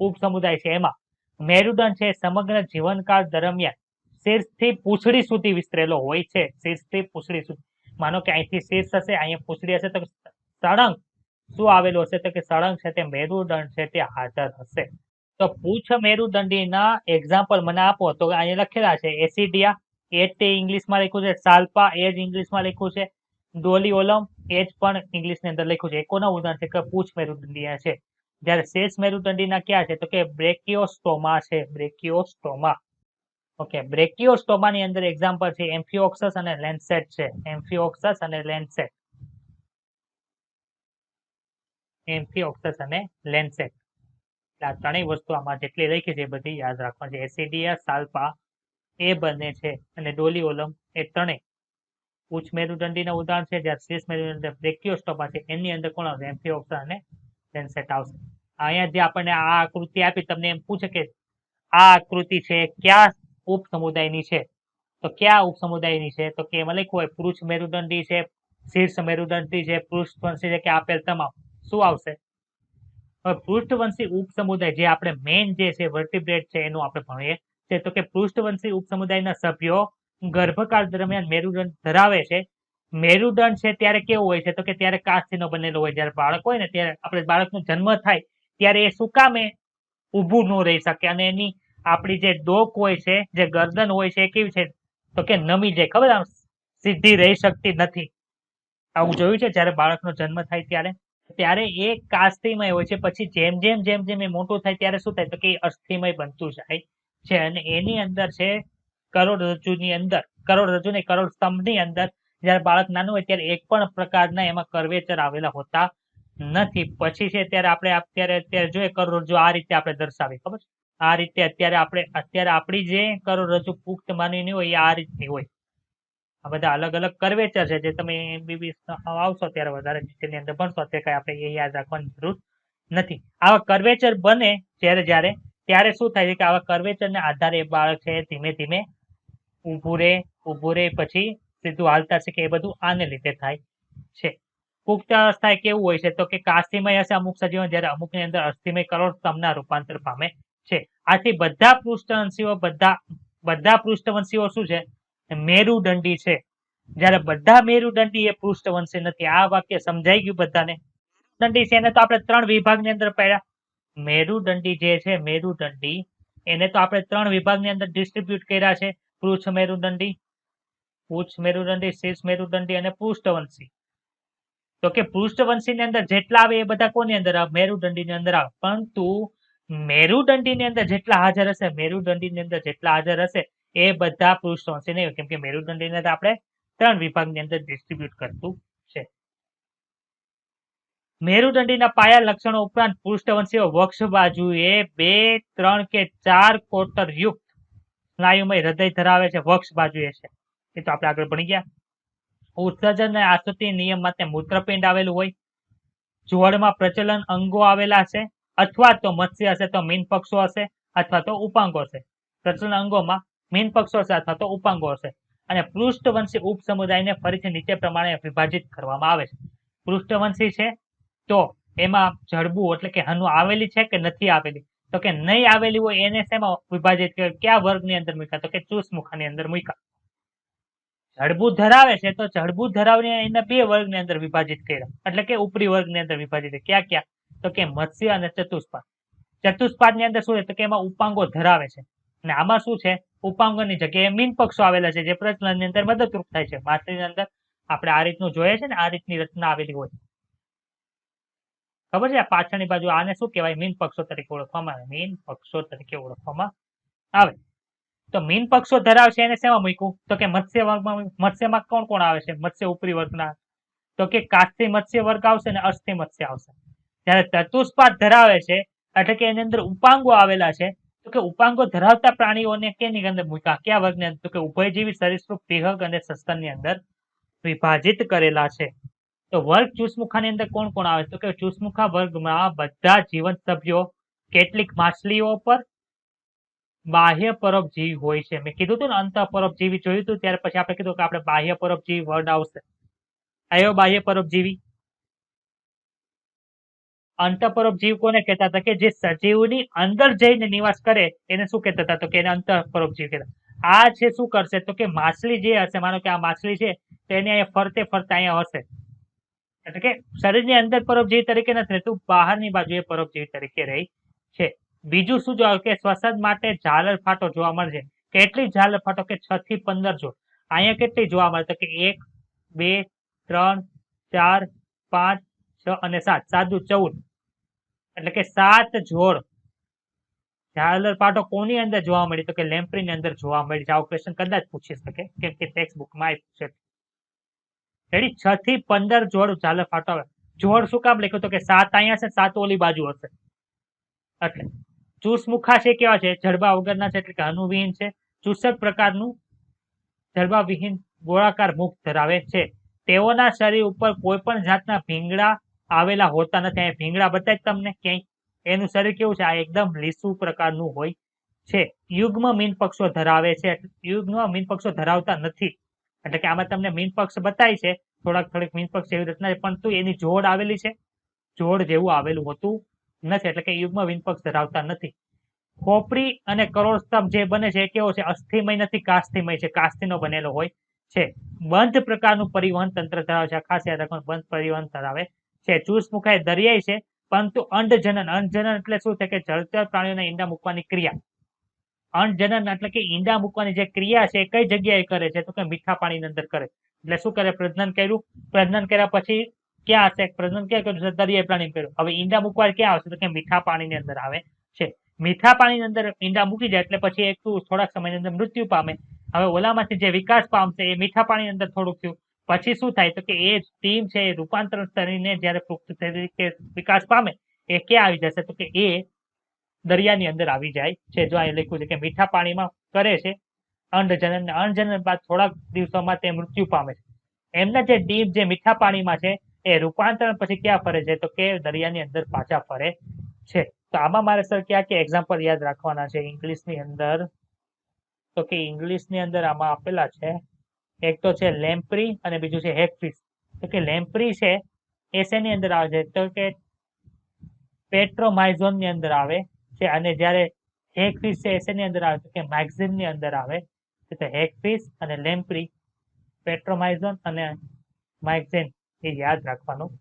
ઉપસમુદાય છે એમાં મેરુદંડ છે સમગ્ર જીવનકાળ દરમિયાન શીર્ષથી પૂંછડી સુધી વિસ્તરેલો હોય છે. શીર્ષથી પૂંછડી સુધી. માનો કે અહીંથી શીર્ષ હશે, અહીંયા પૂંછડી હશે, તો સળંગ શું આવેલું હશે? તો કે સળંગ છે તે મેરુદંડ છે તે હાજર હશે. તો પૂંછ મેરુદંડીના એક્ઝામ્પલ મને આપો તો અહીંયા લખેલા છે એસિડિયા, એ તે ઇંગ્લિશમાં લખ્યું છે. સાલ્પા, એ જ ઇંગ્લિશમાં લખ્યું છે. ડોલિઓલમ, એ જ પણ ઇંગ્લિશની અંદર લખ્યું છે. એકોના ઉદાહરણ છે કે પૂંછ મેરુદંડી છે. જ્યારે શેષ મેરુદંડીના ક્યાં છે? તો કે બ્રેકિયોસ્ટોમા છે. બ્રેકિયોસ્ટોમા. ઓકે, બ્રેકિયોસ્ટોમાની અંદર એક્ઝામ્પલ છે એમ્ફિઓક્સસ અને લેન્સેટ છે. એમ્ફિઓક્સસ અને લેન્સેટ. એમ્ફિઓક્સસ અને લેન્સેટ. આ ત્રણેય વસ્તુ આમાં જેટલી લખી છે એ બધી યાદ રાખવાની છે. એસિડિયા, સાલ્પા એ બંને છે અને ડોલિઓલમ એ ત્રણેય પૂંછ મેરુદંડીના ઉદાહરણ છે. જ્યારે શીર્ષ મેરુદંડ બ્રેકિયોસ્ટોમા છે એની અંદર કોણ આવશે? એમ્ફિઓક્સસ અને લેન્સેટ આવશે. અહીંયા જે આપણને આ આકૃતિ આપી, તમને એમ પૂછે કે આ આકૃતિ છે ક્યાં ઉપસમુદાયની છે? તો ક્યાં ઉપસમુદાયની છે? તો કે એમાં લખ્યું હોય પૃચ્છ મેરુદંડી છે, શીર્ષ મેરુદંડી છે, પૃષ્ઠવંશી છે કે આપેલ તમામ. શું આવશે? હવે પૃષ્ઠવંશી ઉપસમુદાય જે આપણે મેઇન જે છે વર્ટિબ્રેટ છે એનું આપણે ભણીએ છે. તો કે પૃષ્ઠવંશી ઉપસમુદાયના સભ્યો ગર્ભકાળ દરમિયાન મેરુદંડ ધરાવે છે. મેરુદંડ છે ત્યારે કેવું હોય છે? તો કે ત્યારે કાચનો બનેલો હોય. જ્યારે બાળક હોય ને ત્યારે આપણે બાળકનો જન્મ થાય ત્યારે એ શું કામે ઊભું ન રહી શકે, અને એની આપણી જે ડોક હોય છે, જે ગરદન હોય છે એ કેવી છે? તો કે નમી જાય. ખબર? આમ સીધી રહી શકતી નથી. આવું જોયું છે જ્યારે બાળકનો જન્મ થાય ત્યારે એ કાસ્થિમય હોય છે. પછી જેમ જેમ એ મોટું થાય ત્યારે શું થાય? તો કે અસ્થિમય બનતું જાય છે. અને એની અંદર છે કરોડરજ્જુની અંદર, કરોડરજ્જુ ને કરોડ સ્તંભની અંદર જ્યારે બાળક નાનું હોય ત્યારે એક પણ પ્રકારના એમાં કર્વેચર આવેલા હોતા નથી. પછી છે ત્યારે આપણે અત્યારે જોઈએ કરોડરજ્જુ આ રીતે આપણે દર્શાવી. ખબર? આ રીતે અત્યારે આપણી જે કરોડરજ્જુ પુખ્ત માનવીની હોય એ આ રીતની હોય. આ બધા અલગ અલગ કર્વેચર છે જે તમે MBBS આવશો ત્યારે વધારે ડિટેલની અંદર ભણશો. તે કઈ આપણે એ યાદ રાખવાની જરૂર નથી. આવા કર્વેચર બને ત્યારે શું થાય છે કે આવા કર્વેચરને આધારે બાળક છે ધીમે ધીમે ઊભું રે પછી સીધું હાલતા શીખે. એ બધું આને લીધે થાય છે. પુખ્ત અવસ્થાએ કેવું હોય છે? તો કે કાસ્થિમય હશે અમુક સજીવો, જ્યારે અમુકની અંદર અસ્થિમય કરોડ સ્તંભના રૂપાંતર પામે છે. આથી બધા પૃષ્ઠવંશીઓ શું છે? મેરુદંડી છે. જ્યારે બધા મેરુદંડી એ પૃષ્ઠવંશી નથી. આ વાક્ય સમજાઈ ગયું બધાને? દંડી છે એને તો આપણે 3 વિભાગની અંદર પાડ્યા. મેરુદંડી જે છે મેરુદંડી એને તો આપણે 3 વિભાગની અંદર ડિસ્ટ્રીબ્યુટ કર્યા છે. પૃચ્છ મેરુદંડી, પુચ્છ મેરુદંડી, શીર્ષ મેરુદંડી અને પૃષ્ઠવંશી. તો કે પૃષ્ઠવંશી ની અંદર જેટલા આવે એ બધા કોની અંદર આવે? મેરુદંડી ની અંદર આવે. પરંતુ મેરુદંડી ની અંદર જેટલા હાજર હશે, મેરુદંડી ની અંદર જેટલા હાજર હશે એ બધા પૃષ્ઠવંશી નહીં, કેમ કે મેરુદંડી ને આપણે 3 વિભાગની અંદર ડિસ્ટ્રીબ્યુટ કરતું છે. મેરુદંડીના પાયા લક્ષણો ઉપરાંત પૃષ્ઠવંશીઓ વક્ષ બાજુએ 2, 3 કે 4 કોટર યુક્ત સ્નાયુમય હૃદય ધરાવે છે. વક્ષ બાજુએ છે એ તો આપણે આગળ ભણી ગયા. ઉત્સર્જન અને આસુતિ નિયમ માટે મૂત્રપિંડ આવેલું હોય. જોડમાં પ્રચલન અંગો આવેલા છે, અથવા તો મત્સ્ય હશે તો મીન પક્ષો હશે, અથવા તો ઉપાંગો હશે. પ્રચલન અંગોમાં મીન પક્ષો હશે અથવા તો ઉપાંગો હશે. અને પૃષ્ઠવંશી ઉપસમુદાયને ફરીથી નીચે પ્રમાણે વિભાજિત કરવામાં આવે છે. પૃષ્ઠવંશી છે તો એમાં જડબું એટલે કે હનુ આવેલી છે કે નથી આવેલી? તો કે નહીં આવેલી હોય એને શેમાં વિભાજિત કરે? કયા વર્ગની અંદર મૂક્યા? તો કે ચૂસમુખાની અંદર મૂક્યા. જડબું ધરાવે છે તો જડબું ધરાવીને એને 2 વર્ગની અંદર વિભાજિત કર્યા, એટલે કે ઉપરી વર્ગની અંદર વિભાજિત. ક્યાં ક્યાં? તો કે મત્સ્ય અને ચતુષ્પાદ. ચતુષ્પાદ ની અંદર શું છે? તો કે એમાં ઉપાંગો ધરાવે છે. અને આમાં શું છે? ઉપાંગોની જગ્યાએ મીન પક્ષો આવેલા છે, જે પ્રજનન ની અંદર મદદરૂપ થાય છે. માછલીની અંદર આપણે આ રીતનું જોઈએ છે ને, આ રીતની રચના આવેલી હોય. ખબર છે? પાછળની બાજુ આને શું કહેવાય? મીન પક્ષો તરીકે ઓળખવામાં આવે. મીન પક્ષો તરીકે ઓળખવામાં આવે. તો મીન પક્ષો ધરાવશે એને શેમાં મૂક્યું? તો કે મત્સ્ય વર્ગમાં. મત્સ્યમાં કોણ કોણ આવે છે? મત્સ્ય ઉપરી વર્ગના. તો કે કાસ્થી મત્સ્ય વર્ગ આવશે ને અસ્થિ મત્સ્ય આવશે. જ્યારે ચતુષ્પાદ ધરાવે છે એટલે કે એની અંદર ઉપાંગો આવેલા છે, તો કે ઉપાંગો ધરાવતા પ્રાણીઓને કેની અંદર મૂક્યા? કયા વર્ગની અંદર? તો કે ઉભયજીવી, સરીસૃપ, તિહક અને સસ્તનની અંદર વિભાજિત કરેલા છે. તો વર્ગ ચૂસમુખાની અંદર કોણ કોણ આવે? તો કે ચૂસમુખા વર્ગમાં બધા જીવંત સભ્યો કેટલીક માછલીઓ પર બાહ્ય પરોપજીવી હોય છે. મેં કીધું હતું ને અંતઃ પરોપજીવી જોયું હતું, ત્યાર પછી આપણે કીધું કે આપણે બાહ્ય પરોપજીવી વર્ડ આવશે. આયો બાહ્ય પરોપજીવી. અંતઃ પરોપજીવી કોને કહેતા હતા? કે જે સજીવની અંદર જઈને નિવાસ કરે એને શું કહેતા હતા? તો કે એને અંતઃ પરોપજીવી કહેતા. આ છે શું કરશે? તો કે માછલી જે હશે, માનો કે આ માછલી છે તો એને અહીંયા ફરતે ફરતા અહીંયા હશે, એટલે કે શરીરની અંદર પરોપજીવી તરીકે નથી રહેતું, બહારની બાજુએ પરોપજીવી તરીકે રહી છે. બીજું શું જોવા કે શ્વસન માટે ઝાલર ફાટો જોવા મળશે. કેટલી ઝાલર ફાટો? કે 6 થી 15 જોડ. અહીંયા કેટલી જોવા મળે? તો કે 1, 2, 3, 4, 5, 6 અને 7, સાદું 14, એટલે કે 7 જોડ ઝાલર ફાટો કોની અંદર જોવા મળી? તો કે લેમ્પ્રીની અંદર જોવા મળી છે. આવો ક્વેશ્ચન કદાચ પૂછી શકે, કેમ કે ટેક્સ્ટ બુકમાં આપ્યું છે. રેડી? 6 થી 15 જોડ ઝાલર ફાટો આવે. જોડ શું કામ લખ્યું? તો કે 7 અહીંયા છે, 7 ઓલી બાજુ હશે. એટલે ચૂસમુખા છે કેવા છે? જડબા વગરના છે, એટલે કે હનુવિહીન છે. ચૂસક પ્રકારનું જડબા વિહીન ગોળાકાર મુખ ધરાવે છે. તેઓના શરીર ઉપર કોઈ પણ જાતના ભીંગડા આવેલા હોતા નથી. અહીંયા ભીંગડા બતાય તમને ક્યાંય? એનું શરીર કેવું છે? આ એકદમ લીસું પ્રકારનું હોય છે. યુગ્મ મીન પક્ષો ધરાવે છે. યુગ્મ મીન પક્ષો ધરાવતા નથી, એટલે કે આમાં તમને મીન પક્ષ બતાય છે, થોડીક મીન પક્ષ એવી રચના છે, પરંતુ એની જોડ આવેલી છે, જોડ જેવું આવેલું હોતું નથી, એટલે કે યુગ્મ મીન પક્ષ ધરાવતા નથી. ખોપરી અને કરોડ સ્તંભ જે બને છે એ કેવો છે? અસ્થિમય નથી, કાસ્થિમય છે. કાસ્થિનો બનેલો હોય છે. બંધ પ્રકારનું પરિવહન તંત્ર ધરાવે છે. ખાસ યાદ રાખવાનું, બંધ પરિવહન ધરાવે છે. ચૂસમુખા એ દરિયાઈ છે, પરંતુ અંડજનન. અંડજનન એટલે શું છે? કે જળચર પ્રાણીઓના ઈંડા મૂકવાની ક્રિયા. અંડજનન એટલે કે ઈંડા મૂકવાની જે ક્રિયા છે એ કઈ જગ્યાએ કરે છે? તો કે મીઠા પાણીની અંદર કરે. એટલે શું કરે? પ્રજનન કર્યું. પ્રજનન કર્યા પછી ક્યાં હશે? પ્રજનન ક્યાં કર્યું? દરિયાઈ પ્રાણી કર્યું. હવે ઈંડા મૂકવા ક્યાં આવશે? તો કે મીઠા પાણીની અંદર આવે છે. મીઠા પાણીની અંદર ઈંડા મૂકી જાય એટલે પછી એક થોડાક સમયની અંદર મૃત્યુ પામે. હવે ઓલામાંથી જે વિકાસ પામશે એ મીઠા પાણીની અંદર થોડુંક થયું, પછી શું થાય? તો કે એ ટીમ છે એ રૂપાંતરણ કરીને જ્યારે પુખ્ત તરીકે વિકાસ પામે એ ક્યાં આવી જશે? તો કે એ દરિયાની અંદર આવી જાય છે. જો અહીં લખ્યું છે કે મીઠા પાણીમાં કરે છે અંડજનન. અંડજનન બાદ થોડાક દિવસોમાં તે મૃત્યુ પામે છે. એમના જે ડીપ જે મીઠા પાણીમાં છે એ રૂપાંતરણ પછી ક્યાં ફરે છે? તો કે દરિયાની અંદર પાછા ફરે છે. તો આમાં મારે સર ક્યાં ક્યાં એક્ઝામ્પલ યાદ રાખવાના છે ઇંગ્લિશની અંદર? તો કે ઇંગ્લિશની અંદર આમાં આપેલા છે, એક તો છે લેમ્પ્રી અને બીજું છે હેગફિશ. તો કે લેમ્પ્રી છે એ શેની અંદર આવે છે? તો કે પેટ્રોમાઇઝોન ની અંદર આવે છે. અને જ્યારે હેગફિશ છે એ શેની અંદર આવે? તો કે મેગઝીન ની અંદર આવે છે. તો હેગફિશ અને લેમ્પ્રી પેટ્રોમાઇઝોન અને માઇક્સેન એ યાદ રાખવાનું